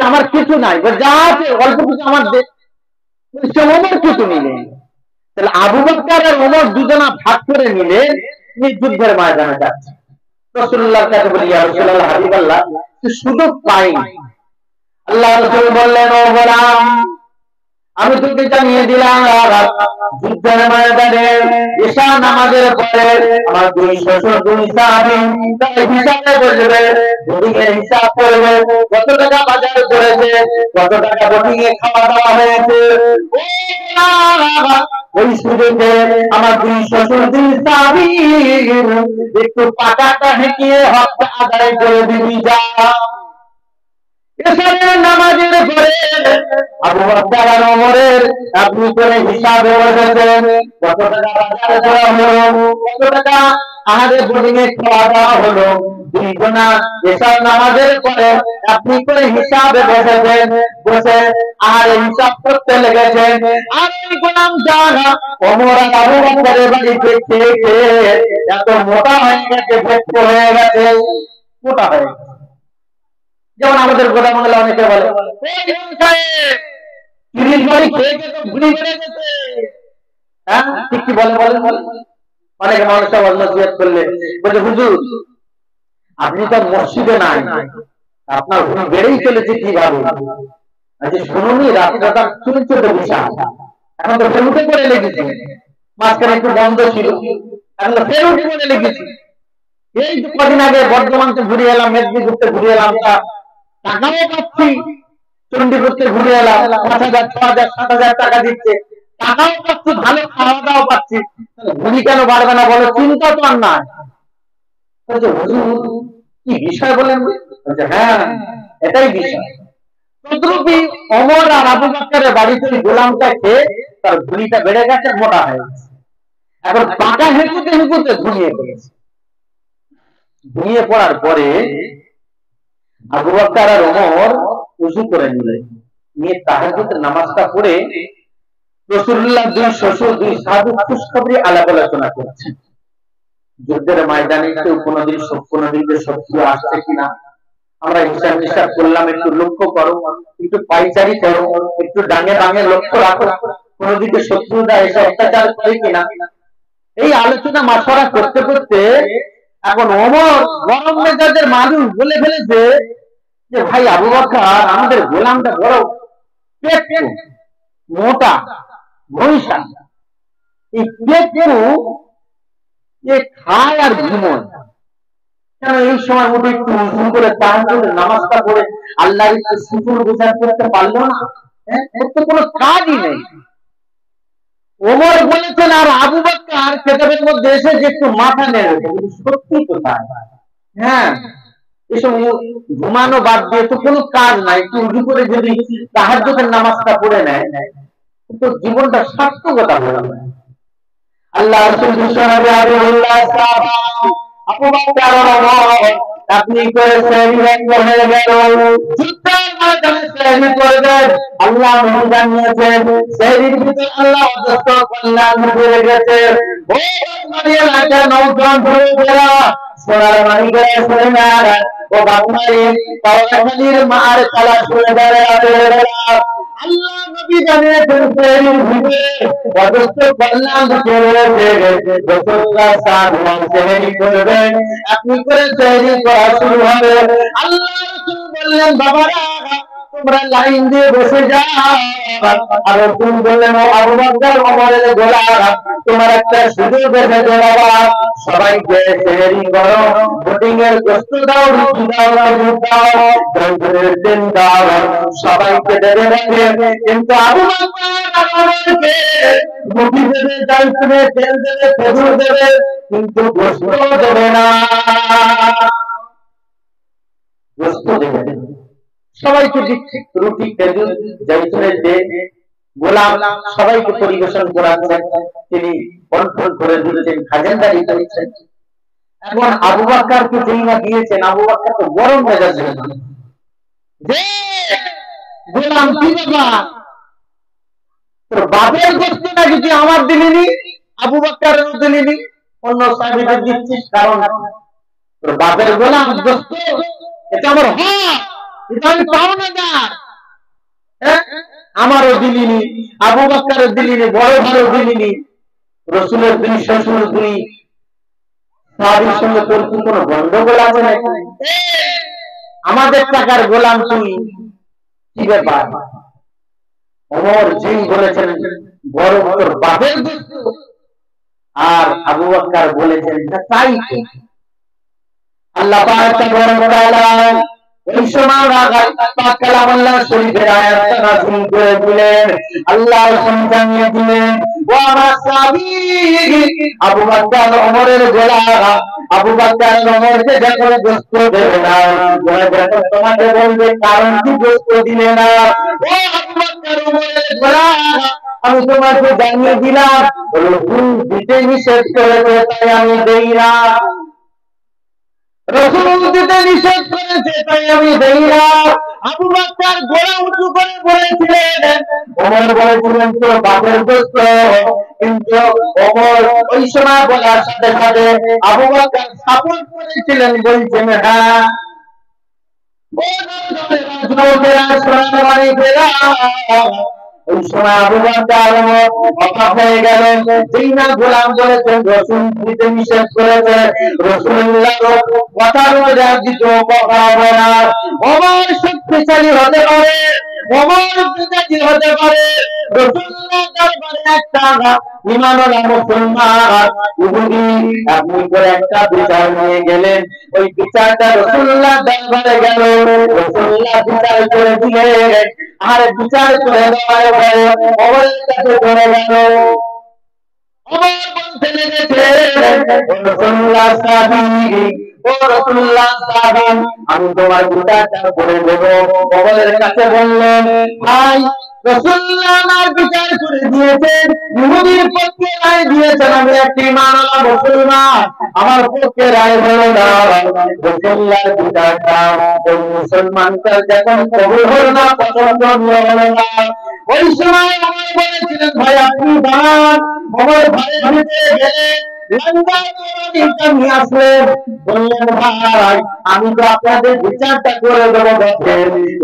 আমার কিছু নাই, যা আছে অল্প কিছু আমার দে। সে ওমর কিছু নিলেন। তাহলে আবু বকর আর ওমর দুজনা ভাগ করে নিলেন, যুদ্ধের ময়দানে যাচ্ছে। রাসূলুল্লাহর কাছে বলি, ইয়া রাসূলুল্লাহ, হাবিবাল্লাহ, সুযোগ পাইনি। আল্লাহ রাসূল বললেন, ও গোলাম, আমি তোকে জানিয়ে দিলাম, যুদ্ধের ময়দানে ঈশা নামাজের পরে আমার দুই শ্বশুর, দুই সাহাবী তাই হিসাবে বসবে, বোটিংয়ের হিসাব করবে, কত টাকা বাজার করেছে, কত টাকা বোটিংয়ে খাওয়া দাওয়া হয়েছে। ওই সুযোগে আমার দুই শ্বশুর, দুই সাহাবী একটু পাকাটা হেঁকিয়ে হক আদায় করে দিবি, যা। নামাজের পরে আবু বকর আর ওমরের আপনি করে হিসাবে বসেছেন, কত টাকা বাজার করা হলো, কত টাকা আহারে বোর্ডিংয়ে খাওয়া দাওয়া হলো। দুইজনা এসব নামাজের পরে আপনি করে হিসাবে বসেছেন, বসে আহারে হিসাব করতে লেগেছেন। আর ওই গোলাম যারা ওমর আর আবু বকরের বাড়িতে খেয়ে খেয়ে এত মোটা হয়ে গেছে, ভেট্ট হয়ে গেছে। মোটা হয়ে গেছে। যেমন আমাদের গোদা বাংলা অনেকে বলে হ্যাঁ ঠিক কি বলে বলে অনেকে মানুষ নসিহত করলে বলে হুজুর আপনি তো মসজিদে নাই, আপনার ভুল বেড়েই চলেছে কিভাবে? আচ্ছা শুনুনি, রাস্তাটা চলছে তো বিশাল, এখন তো ফের উঠে পড়ে লেগেছে, মাঝখানে একটু বন্ধ ছিল, এখন তো ফের উঠে পড়ে লেগেছে। এই তো কদিন আগে বর্ধমানকে ঘুরে এলাম, মেদিনীপুরতে ঘুরে এলাম, টাকাও পাচ্ছি, চণ্ডীপুরতে ঘুরে এলাম, 5,000 6,000 7,000 টাকা দিচ্ছে, টাকাও পাচ্ছি, ভালো খাওয়া দাওয়া পাচ্ছি, ভুড়ি কেন বাড়বে না বলো? চিন্তা তো আর নাই। কি বিষয় বলেন? হ্যাঁ এটাই বিষয়। তদ্রুপি ওমর আর আবু বকরের বাড়িতে গোলামটা খেয়ে তার ভুঁড়িটা বেড়ে গেছে, মোটা হয়ে গেছে, এখন পাকা হেঁকুতে হেঁকুতে ঘুমিয়ে পড়েছে। ঘুমিয়ে পড়ার পরে আবু বকর আর ওমর উযু করে নিলেন, নিয়ে তাহাজ্জুদের নামাজটা পড়ে রাসূলুল্লাহ দুই শ্বশুর দুই সাহাবী খুশখবরি আলাপ আলোচনা করছেন। যুদ্ধের ময়দানে কেউ কোনোদিন শত্রু আসছে কিনা, আমরা হিসাব নিকাশ করলাম, একটু লক্ষ্য করো, একটু পাইচারি করো, একটু ডাঙে ডাঙে লক্ষ্য রাখো, কোনদিকে শত্রুরা এসে অত্যাচার করে কিনা। এই আলোচনা মাশওয়ারা করতে করতে এখন ওমর গরম মেজাজের মানুষ বলে ফেলেছে যে ভাই আবু বকর, আমাদের গোলামটা বড় পেটু, মোটা, মহিষা, এই পেটু এ খায় আর ঘুমোয়, কেন এই সময় উঠে একটু উযু করে তাহাজ্জুদের নামাজটা পড়ে আল্লাহর একটু শুকর গুজার করতে পারলো না? এর তো কোনো কাজই নেই। ওমর বলেছেন আর আবু বকর কেতাবের মধ্যে এসে যে একটু মাথা নেড়ে, সত্যি তো তাই। হ্যাঁ এসব ঘুমানো বাদ দিয়ে তো কোনো কাজ নাই, একটু উযু করে যদি তাহাজ্জুদের নামাজটা পড়ে নেয় তো জীবনটা সার্থকতা হয়ে যাবে। আল্লাহ রাসূল আবু বকর আপনি করে সেহরি হয়ে গেল, যুদ্ধের ময়দানে সেহরি করবেন, আল্লাহ নবী জানিয়েছেন সেহরির ভিতরে আল্লাহ অজস্র কল্যাণ করে গেছে। ও মারিয়া লাগা নওজোয়ান যুবকেরা, সোনার মানিকেরা শুনে না, ও বাংলায় পাওয়াখালীর মার কালা শুনে দাঁড়াবে, আল্লাহ নবী জানিয়েছেন সেহরির ভিতরে অজস্র কল্যাণ করে গেছে। রাসূলুল্লাহ সাল্লাল্লাহু আলাইহি ওয়াসাল্লাম সেহরি করবেন, আপনি করে সেহরি করা শুরু হবে। আল্লাহ রাসূল বললেন বাবারা তোমরা লাইন দিয়ে বসে যাও, আর রাসূল বললেন ও আবু বকর ওমরের গোলাম তোমার একটা সুযোগ এসেছে বাবা, সবাইকে সেহরি করো, ভোটিং এর গোশত দাও, রুটি দাও, খেজুর দাও, দইয়ের তেল দাও, সবাইকে দেবে রাখে, কিন্তু আবু বকর ওমরকে রুটি দেবে, ডাল দেবে, তেল দেবে, খেজুর দেবে, কিন্তু গোশত দেবে না, গোশত দেবে না। সবাইকে দিচ্ছে রুটি, খেজুর, জাইতুনের তেল, গোলাম সবাইকে পরিবেশন করাচ্ছেন, তিনি কন্ট্রোল করে দিচ্ছেন, খাজানদারি করছেন। এখন আবু বকরকে যেই না দিয়েছেন, আবু বকর তো গরম মেজাজে যে গোলাম কি বাবা তোর বাপের গোশত নাকি তুই আমার দিলিনি, আবু বকরের দিলিনি, অন্য সাহাবীদের দিচ্ছিস, কারণ তোর বাপের গোলাম গোশত, এটা আমার হক, এটা আমি পাওনাদার, আমারও দিলিনি, আবু বকরের দিলিনি, বড় ভালো দিলিনি, রাসূলের দুই শ্বশুর দুই সাহাবীর সঙ্গে তোর কি কোনো গন্ডগোল আছে নাকি? আমাদের টাকার গোলাম তুই, কি ব্যাপার? ওমর যেই বলেছেন বড় তোর বাপের গোশত, আর আবু বকর বলেছেন তাই আল্লাহ পাক তাআলা ওই সময় পাক কালামুল্লাহ শরীফের আয়াতটা নাযিল করে দিলেন, আল্লাহ জানিয়ে দিলেন ও আমার সাহাবী আবু বকর ওমরের গোলাম, আবু বকর ওমরকে যখন গোশত দেবে না, যখন তোমাকে বলবে কারণ কি গোশত দিলে না, ও আবু বকর ওমরের গোলাম আমি তোমাকে জানিয়ে দিলাম রাসূল দিতে নিষেধ করেছে তাই আমি দেই না, রাসূল দিতে নিষেধ করেছে তাই আমি দেই না। আবু বকর গলা উঁচু করে বলেছিলেন, ওমর বলেছিলেন তোর বাপের গোশত, কিন্তু ওমর ওই সময় বলার সাথে সাথে আবু বকর সাপোর্ট করেছিলেন, বলছেন হ্যাঁ ওই সময় আবু বকর অবাক হয়ে গেলেন, যেই না গোলাম বলেছেন রসুল দিতে নিষেধ করেছে, রাসূলুল্লাহ কথার মধ্যে দ্বিতীয় কথা হবে না। ওমর শক্তিশালী হতে পারে, ওমর বিজাতি হতে পারে, রাসূলুল্লাহ দরবারে একটা ঈমানওয়ালা মুসলমান ইহুদি আপনি করে একটা বিচার নিয়ে গেলেন, ওই বিচারটা রাসূলুল্লাহ দরবারে গেল, রাসূলুল্লাহ বিচার করে দিলেন, আর বিচার করে দেওয়ার পরে ওমরের কাছে চলে গেল। ওমর বলতে লেগেছে রাসূলুল্লাহ সাহাবী, ও রাসূলুল্লাহ সাহাবী, আমি তোমার বিচারটা করে দেব। ওমরের কাছে বললেন, ভাই রাসূলুল্লাহ আমার বিচার করে দিয়েছেন, ইহুদির পক্ষে রায় দিয়েছেন, আমি একটি ঈমানওয়ালা মুসলমান, আমার পক্ষে রায় হলো না। রাসূলুল্লাহর বিচারটা ওই মুসলমানটার যখন কবুল হলো না, পছন্দ হলো না, ওই সময় ওমর বলেছিলেন, ভাই আপনি দাঁড়ান। ওমর ঘরের ভিতরে গেলেন, বললেন, ভাই আমি তো আপনাদের বিচারটা করে দেবো,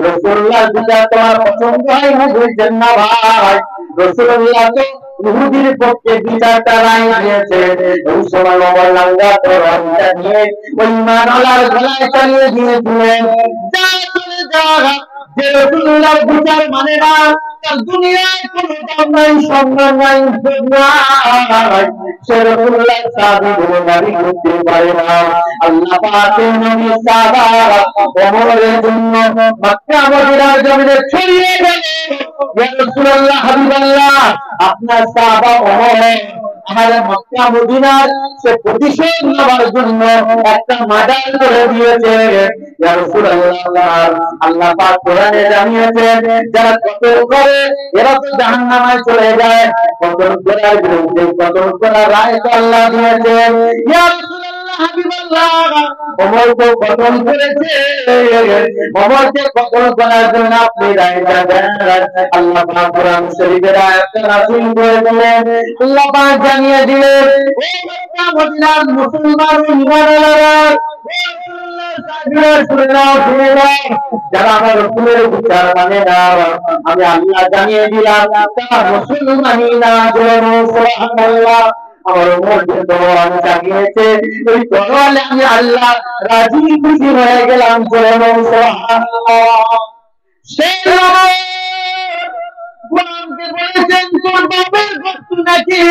রাসূলুল্লাহর বিচার তোমার পছন্দ হয় না, বলছেন না ভাই রাসূলুল্লাহ তো ইহুদির পক্ষে বিচারটা রায় দিয়েছে। ওই সময় ওমর লাঙ্গা তরবারিটা নিয়ে ওই ঈমানওয়ালার গলায় চালিয়ে দিয়েছিলেন, যা চলে যা, যে রাসূলুল্লাহর বিচার মানে না, তার দুনিয়ায় কোনো দাম নাই, সম্মান নাই, সে রাসূলুল্লাহর সাহাবী বলে দাবি করতে পারে না। আল্লাহ পাকের নবী সাহাবা ওমরের জন্য মক্কা মদিনার জমিনে ছড়িয়ে গেলেন, ইয়া রাসূলুল্লাহ হাবিবাল্লাহ, আপনার সাহাবা ওমর আমাদের মক্কা মদিনার সে প্রতিশোধ নেওয়ার জন্য একটা মার্ডার করে দিয়েছে। ইয়া রাসূলুল্লাহ, আল্লাহ পাক কোরআনে জানিয়েছেন, যারা কতল করে এরা তো জাহান্নামে চলে যায়, কতল করার বিরুদ্ধে কতল করার রায় তো আল্লাহ দিয়েছেন। ইয়া রাসূলুল্লাহ হাবিবাল্লাহ, ওমর তো কতল করেছে, ওমরকে কতল করার জন্য আপনি রায়টা দেন। আল্লাহ পাক কোরআন শরীফের আয়াতটা নাযিল করে দিলেন, আল্লাহ পাক জানিয়ে দিলেন, ও মক্কা মদিনার মুসলমান ঈমানওয়ালারা, যারা আমার রাসূলের বিচার মানে না, আমি আল্লাহ জানিয়ে দিলাম তারা মুসলমানই না। সুবহানাল্লাহ, আমার ওমর যে তরোয়াল চালিয়েছে, ওই তরোয়ালে আমি আল্লাহ রাজি খুশি হয়ে গেলাম। সুবহানাল্লাহ, সেই গোলামকে বলেছেন তোর বাপের গোশত নাকি,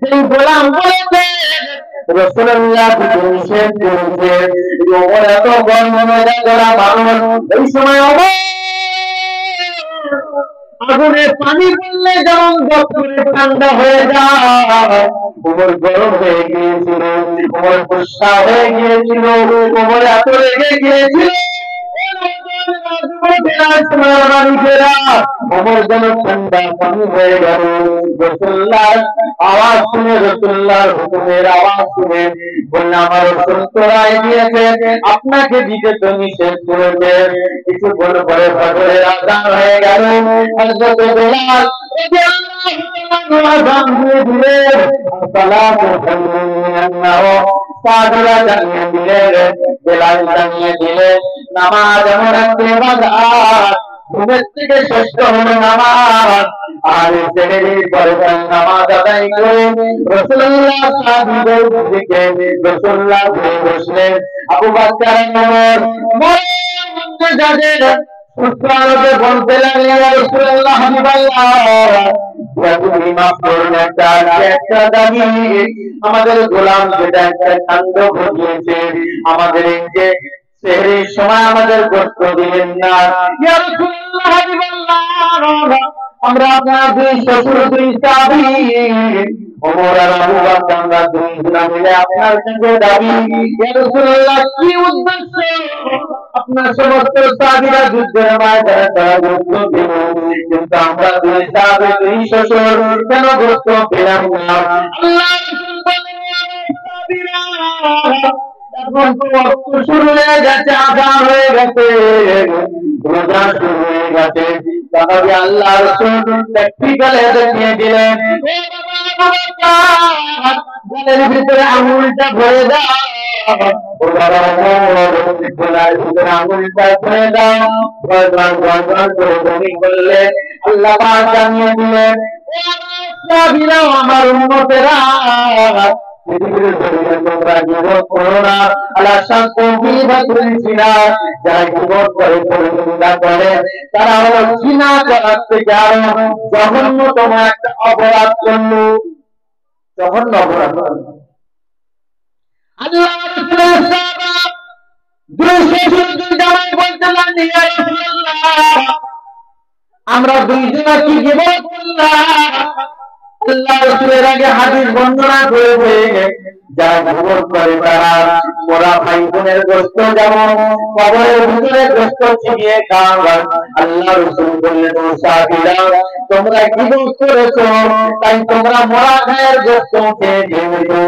সেই গোলাম বলেছে রাসূলুল্লাহ নিষেধ করেছেন। ওমর এত গর্ব মেরে ধরা মানুষ, এই সময় ওমর আগুনে পানি পড়লে যেমন গতরে ঠান্ডা হয়ে যায়, ওমর গরম হয়ে গিয়েছিল, ওমর গুসা হয়ে গিয়েছিল, ওমর এত রেগে গিয়েছিল, ওমর যেন ঠান্ডা পানি হয়ে গেল। রাসূলুল্লাহর আওয়াজ শুনে, রাসূলুল্লাহর হুকুমের আওয়াজ শুনে বললেন, আমার রাসূল তো রায় দিয়েছে, আপনাকে দিতে তো নিষেধ করেছে। কিছুক্ষণ পরে ফজরের আযান হয়ে গেল। হযরত বেলাল রাদিয়াল্লাহু আযান দিয়ে দিলেন, আসসালাতু আলাইহি, সাহাবারা জানিয়ে দিলেন, বেলাল জানিয়ে দিলেন, নামাজ এমন একটা ইবাদত, ঘুমের থেকে শ্রেষ্ঠ হলো নামাজ। আর সেহরির পরে নামাজ আদায় করে রাসূলুল্লাহ সাহাবীদের দিকে রাসূলুল্লাহ বসলেন। আবু বকর ওমর মনে যাদের সুস্বাদে বলতে লাগলেন, ইয়া রাসূলুল্লাহ হাবিবাল্লাহ, তুমি মাফ করুন, একটা দাবি, আমাদের গোলাম যেটা একটা কাণ্ড ঘটিয়েছে, আমাদের এই যে সেহরির সময় আমাদের গোশত দিলেন না। ইয়া রাসূলুল্লাহ হাবিবাল্লাহ, আমরা আপনার দুই শ্বশুর, দুই সাহাবী ওমর আর আবু বকর, আমরা দুইজনা মিলে আপনার কাছে দাবি, ইয়া রাসূলুল্লাহ কি উদ্দেশ্য আপনার সমস্ত সাহাবীরা যুদ্ধের ময়দানে তারা গোশত দিল, কিন্তু আমরা দুই সাহাবী, দুই শ্বশুর কেন গোশত পেলাম না? আল্লাহ রাসূল বলেন, সাহাবীরা এখন তো ওয়াক্ত শুরু হয়ে গেছে, আযান হয়ে গেছে, রোজা শুরু হয়ে গেছে। তাহলে আল্লাহ রাসূল প্র্যাকটিক্যালে দেখিয়ে দিলেন, ও বাবা গলের ভিতরে আঙুলটা ভরে দাও, ও বাবা গলার ভিতরে আঙুলটা ভরে দাও। ভগবান ভগবান করে বমি করলে আল্লাহ পাক জানিয়ে দিলেন, আমার উম্মতেরা পৃথিবীর জমিনে তোমরা জীবন করো না, আল্লাহ যারা জীবন করে পরিচিতা করে তারা হলো জিনা করার থেকে আরো জঘন্যতম একটা অপরাধ করলো, জঘন্য অপরাধ করলো। আল্লাহ আমরা দুইজনা কি জীবন করলাম, আল্লাহ রাসূলের আগে হাদিস বর্ণনা করেছে, যারা জীবন করে তারা ওরা ভাই বোনের গোশত যেমন কবরের ভিতরে গোশত ছিটিয়ে খাওয়া। আল্লাহ রাসূল বললেন, ও সাহাবীরা তোমরা জীবন করেছো তাই তোমরা মরা ভাইয়ের গোশত খেয়ে দিয়েছো।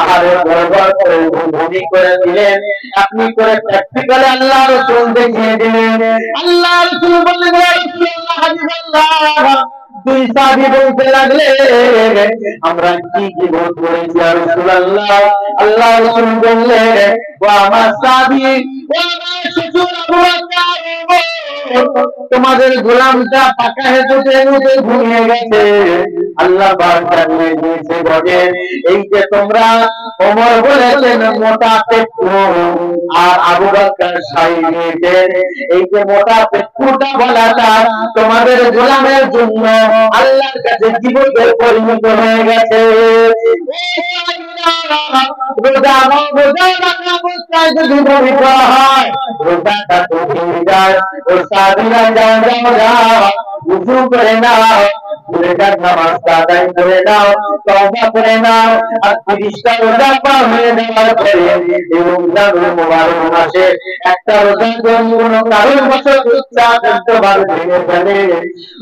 আহারে বরবার করে ভূমি করে দিলেন, আপনি করে প্র্যাকটিক্যালি আল্লাহ রাসূল দেখিয়ে দিলেন। আল্লাহ রাসূল বললেন, ইয়া রাসূলুল্লাহ হাবিবাল্লাহ, দুই সাহাবী বলতে লাগলে আমরা কি জীবন করেছি ইয়া রাসূলুল্লাহ। আল্লাহ রাসূল বললেন, ও আমার সাহাবী, ও আমার শ্বশুর আবু বকর, তোমাদের গোলামটা পাকা হেঁটে হেঁটে ঘুমিয়ে গেছে। আল্লাহ পাক জানিয়ে দিয়েছে, বলেন এই যে তোমরা ওমর বলেছেন মোটা পেট্টু, আর আবু বকর সাই দিয়েছেন, এই যে মোটা পেট্টুটা বলাটা তোমাদের গোলামের জন্য আল্লাহর কাছে জীবনের পরিণত হয়ে গেছে। রোজা রাখা অবস্থায় যদি বমি করা হয় রোজাটা তো ভেঙে যায়। ও সাহাবীরা যাও যাও যাও, উযু করে নাও, রোজার নামাজটা আদায় করে নাও, তওবা করে নাও, আর 30টা রোজা পার হয়ে যাওয়ার পরে এই রমজানুল মুবারক মাসে একটা রোজা কোন কারণবশত ইচ্ছা করতে পারে ভেঙে ফেলে,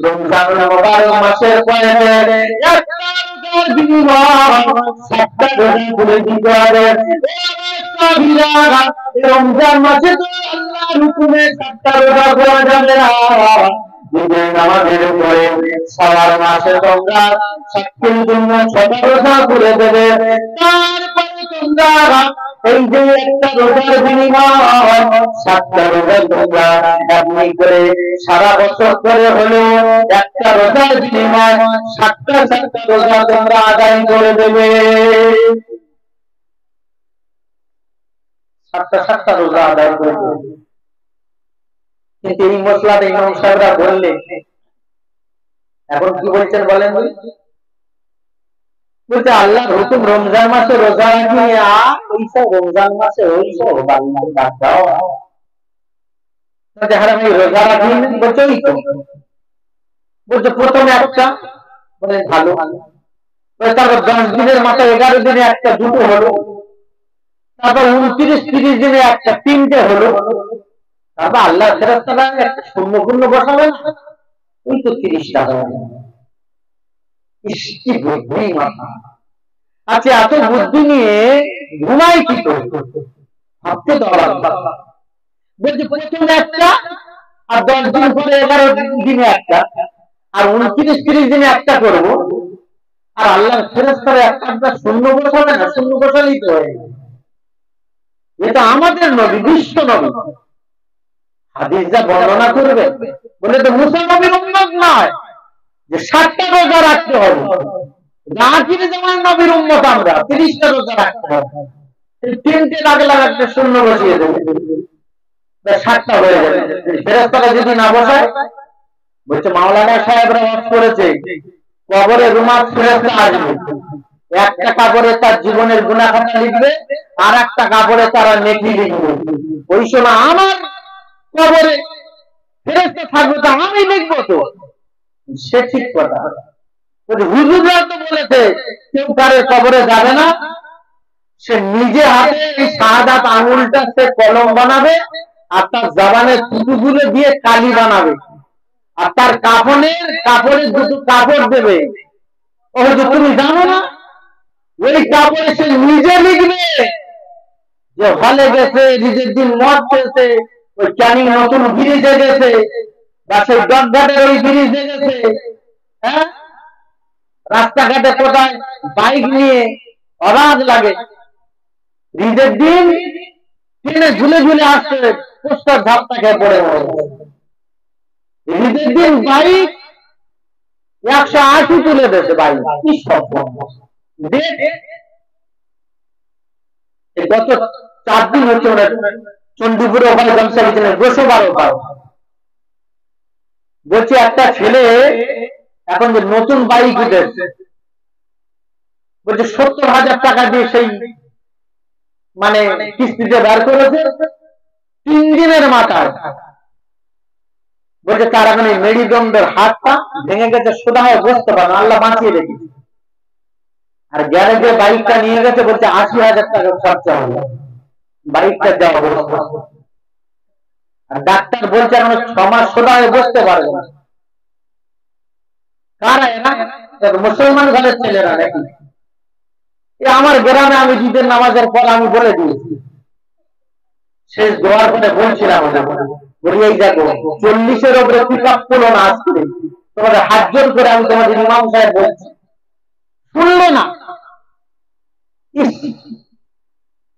রমজানুল মুবারক মাসের পরে একটা রোজার বিনিময়ে 7টা রোজা করে দিতে হবে। রমজান মাসে তো আল্লাহর হুকুমে 7টা রোজা করা যাবে না, আমাদের পরে সবার মাসে তোমরা সাক্ষীর জন্য 6টা রোজা করে দেবে। তারপরে তোমরা এই যে একটা রোজার বিনিময় 7টা রোজা তোমরা এমনি করে সারা বছর করে হলেও একটা রোজার বিনিময় 7টা রোজা তোমরা আদায় করে দেবে। 7টা রোজা আদায় করে দেবে। কিন্তু এই মশলাটা ইমাম সাহেবরা বললেন, এখন কি বলছেন বলেন? বলছে আল্লাহর হুকুম রমজান মাসে রোজা রাখি, ওইসব রমজান মাসে ওইসব বাদ দাও। আমি রোজা রাখি বলছে ওই তো, বলছে প্রথমে একটা বলে ভালো, তারপর 10 দিনের মাথায় 11 দিনে একটা দুটো হলো, তারপর 29-30 দিনে একটা 3টে হলো, তারপর আল্লাহ ফেরেশতারা একটা শূন্য শূন্য বসাবে না, ওই তো 30টা হবে। আচ্ছা এত বুদ্ধি নিয়ে ঘুমাই কি তো, ভাবতে দেওয়া বলছে প্রথমে একটা, আর 10 দিন পরে 11 দিনে একটা, আর 29-30 দিনে একটা করবো, আর আল্লাহ ফেরেশতারা একটা শূন্য বসাবে না, শূন্য বসালেই তো হয়ে যাবে। এটা আমাদের নবী, বিশ্ব নবী হাদিস যা বর্ণনা করবে, বলে তো মুসা নবীর উম্মত নয় যে 7টা রোজা রাখতে হবে, আখির জামানার নবীর উম্মত আমরা 30টা রোজা রাখতে হবে। 3টে লাগলে একটা শূন্য বসিয়ে দেবে, 7টা হয়ে যাবে। ফেরেশতারা যদি না বসায়, বলছে মাওলানা সাহেবরা ওয়াজ করেছে কবরে রুমাত ফেরেশতা আসবে, একটা কাপড়ে তার জীবনের গুনাহ খাতা লিখবে, আর একটা কাপড়ে তারা নেকি লিখবে। ওই সময় আমার কবরে ফেরেশতা থাকবে তো আমি লিখবো তো, সে ঠিক কথা। হুজুররা তো বলেছে কেউ কারো কবরে যাবে না, সে নিজে হাতে এই শাহাদাত আঙুলটা সে কলম বানাবে, আর তার জবানের থুতুগুলো দিয়ে কালি বানাবে, আর তার কাপড়ে দুটো কাপড় দেবে। ও তুমি জানো না, ওই কাপড়ে সে নিজে লিখবে যে হলে গেছে, নিজের দিন মদ পেয়েছে, ওই ক্যানিং নতুন ব্রিজে গেছে, বা সেই ডকঘাটের ওই ব্রিজে গেছে, হ্যাঁ রাস্তাঘাটে কোথায় বাইক নিয়ে অবাক লাগে। ঈদের দিন ট্রেনে ঝুলে ঝুলে আসছে, পোস্টার ধাপ্পা খেয়ে পড়ে পড়ে। ঈদের দিন বাইক 180 তুলে দিয়েছে বাইক। কি সব গত 4 দিন হচ্ছে ওরা চণ্ডীপুরে ওখানে জলসা দিচ্ছিলেন 212 বার। বলছি একটা ছেলে এখন যে নতুন বাইক উঠেছে, বলছে 70,000 টাকা দিয়ে সেই মানে কিস্তিতে বের করেছে 3 দিনের মাথায়। বলছে তার এখন এই মেরুদণ্ডের হাতটা ভেঙে গেছে, সোজা হয়ে বসতে পারে না, আল্লাহ বাঁচিয়ে রেখেছে। আর গ্যারেজে বাইকটা নিয়ে গেছে, বলছে 80,000 টাকা খরচা হলো বাইকটা যাওয়া বসতে। আর ডাক্তার বলছে এখন 6 মাস সোজা হয়ে বসতে পারবে না। কারা এরা? মুসলমান ঘরের ছেলেরা নাকি? আমার গ্রামে আমি ঈদের নামাজের পর আমি বলে দিয়েছি, শেষ দোয়ার পরে বলছিলাম বলি এই দেখো 40-এর উপরে পিকআপ করো না, আজকে তোমাদের হাত জোর করে আমি তোমাদের ইমাম সাহেব বলছি, শুনলে না।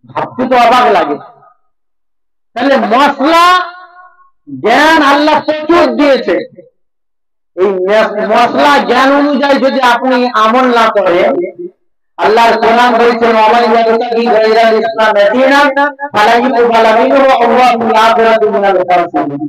ভাবতে তো অবাক লাগে। তাহলে মশলা জ্ঞান আল্লাহ প্রচুর দিয়েছে। এই মশলা জ্ঞান অনুযায়ী যদি আপনি আমল না করেন, আল্লাহর কোরআন বলেছেন ওয়ামান ইয়াবতাগি গায়রাল ইসলাম দীনান ফালা ইউকবালা মিনহু ওয়া হুয়া ফিল আখিরাতি মিনাল খাসিরিন।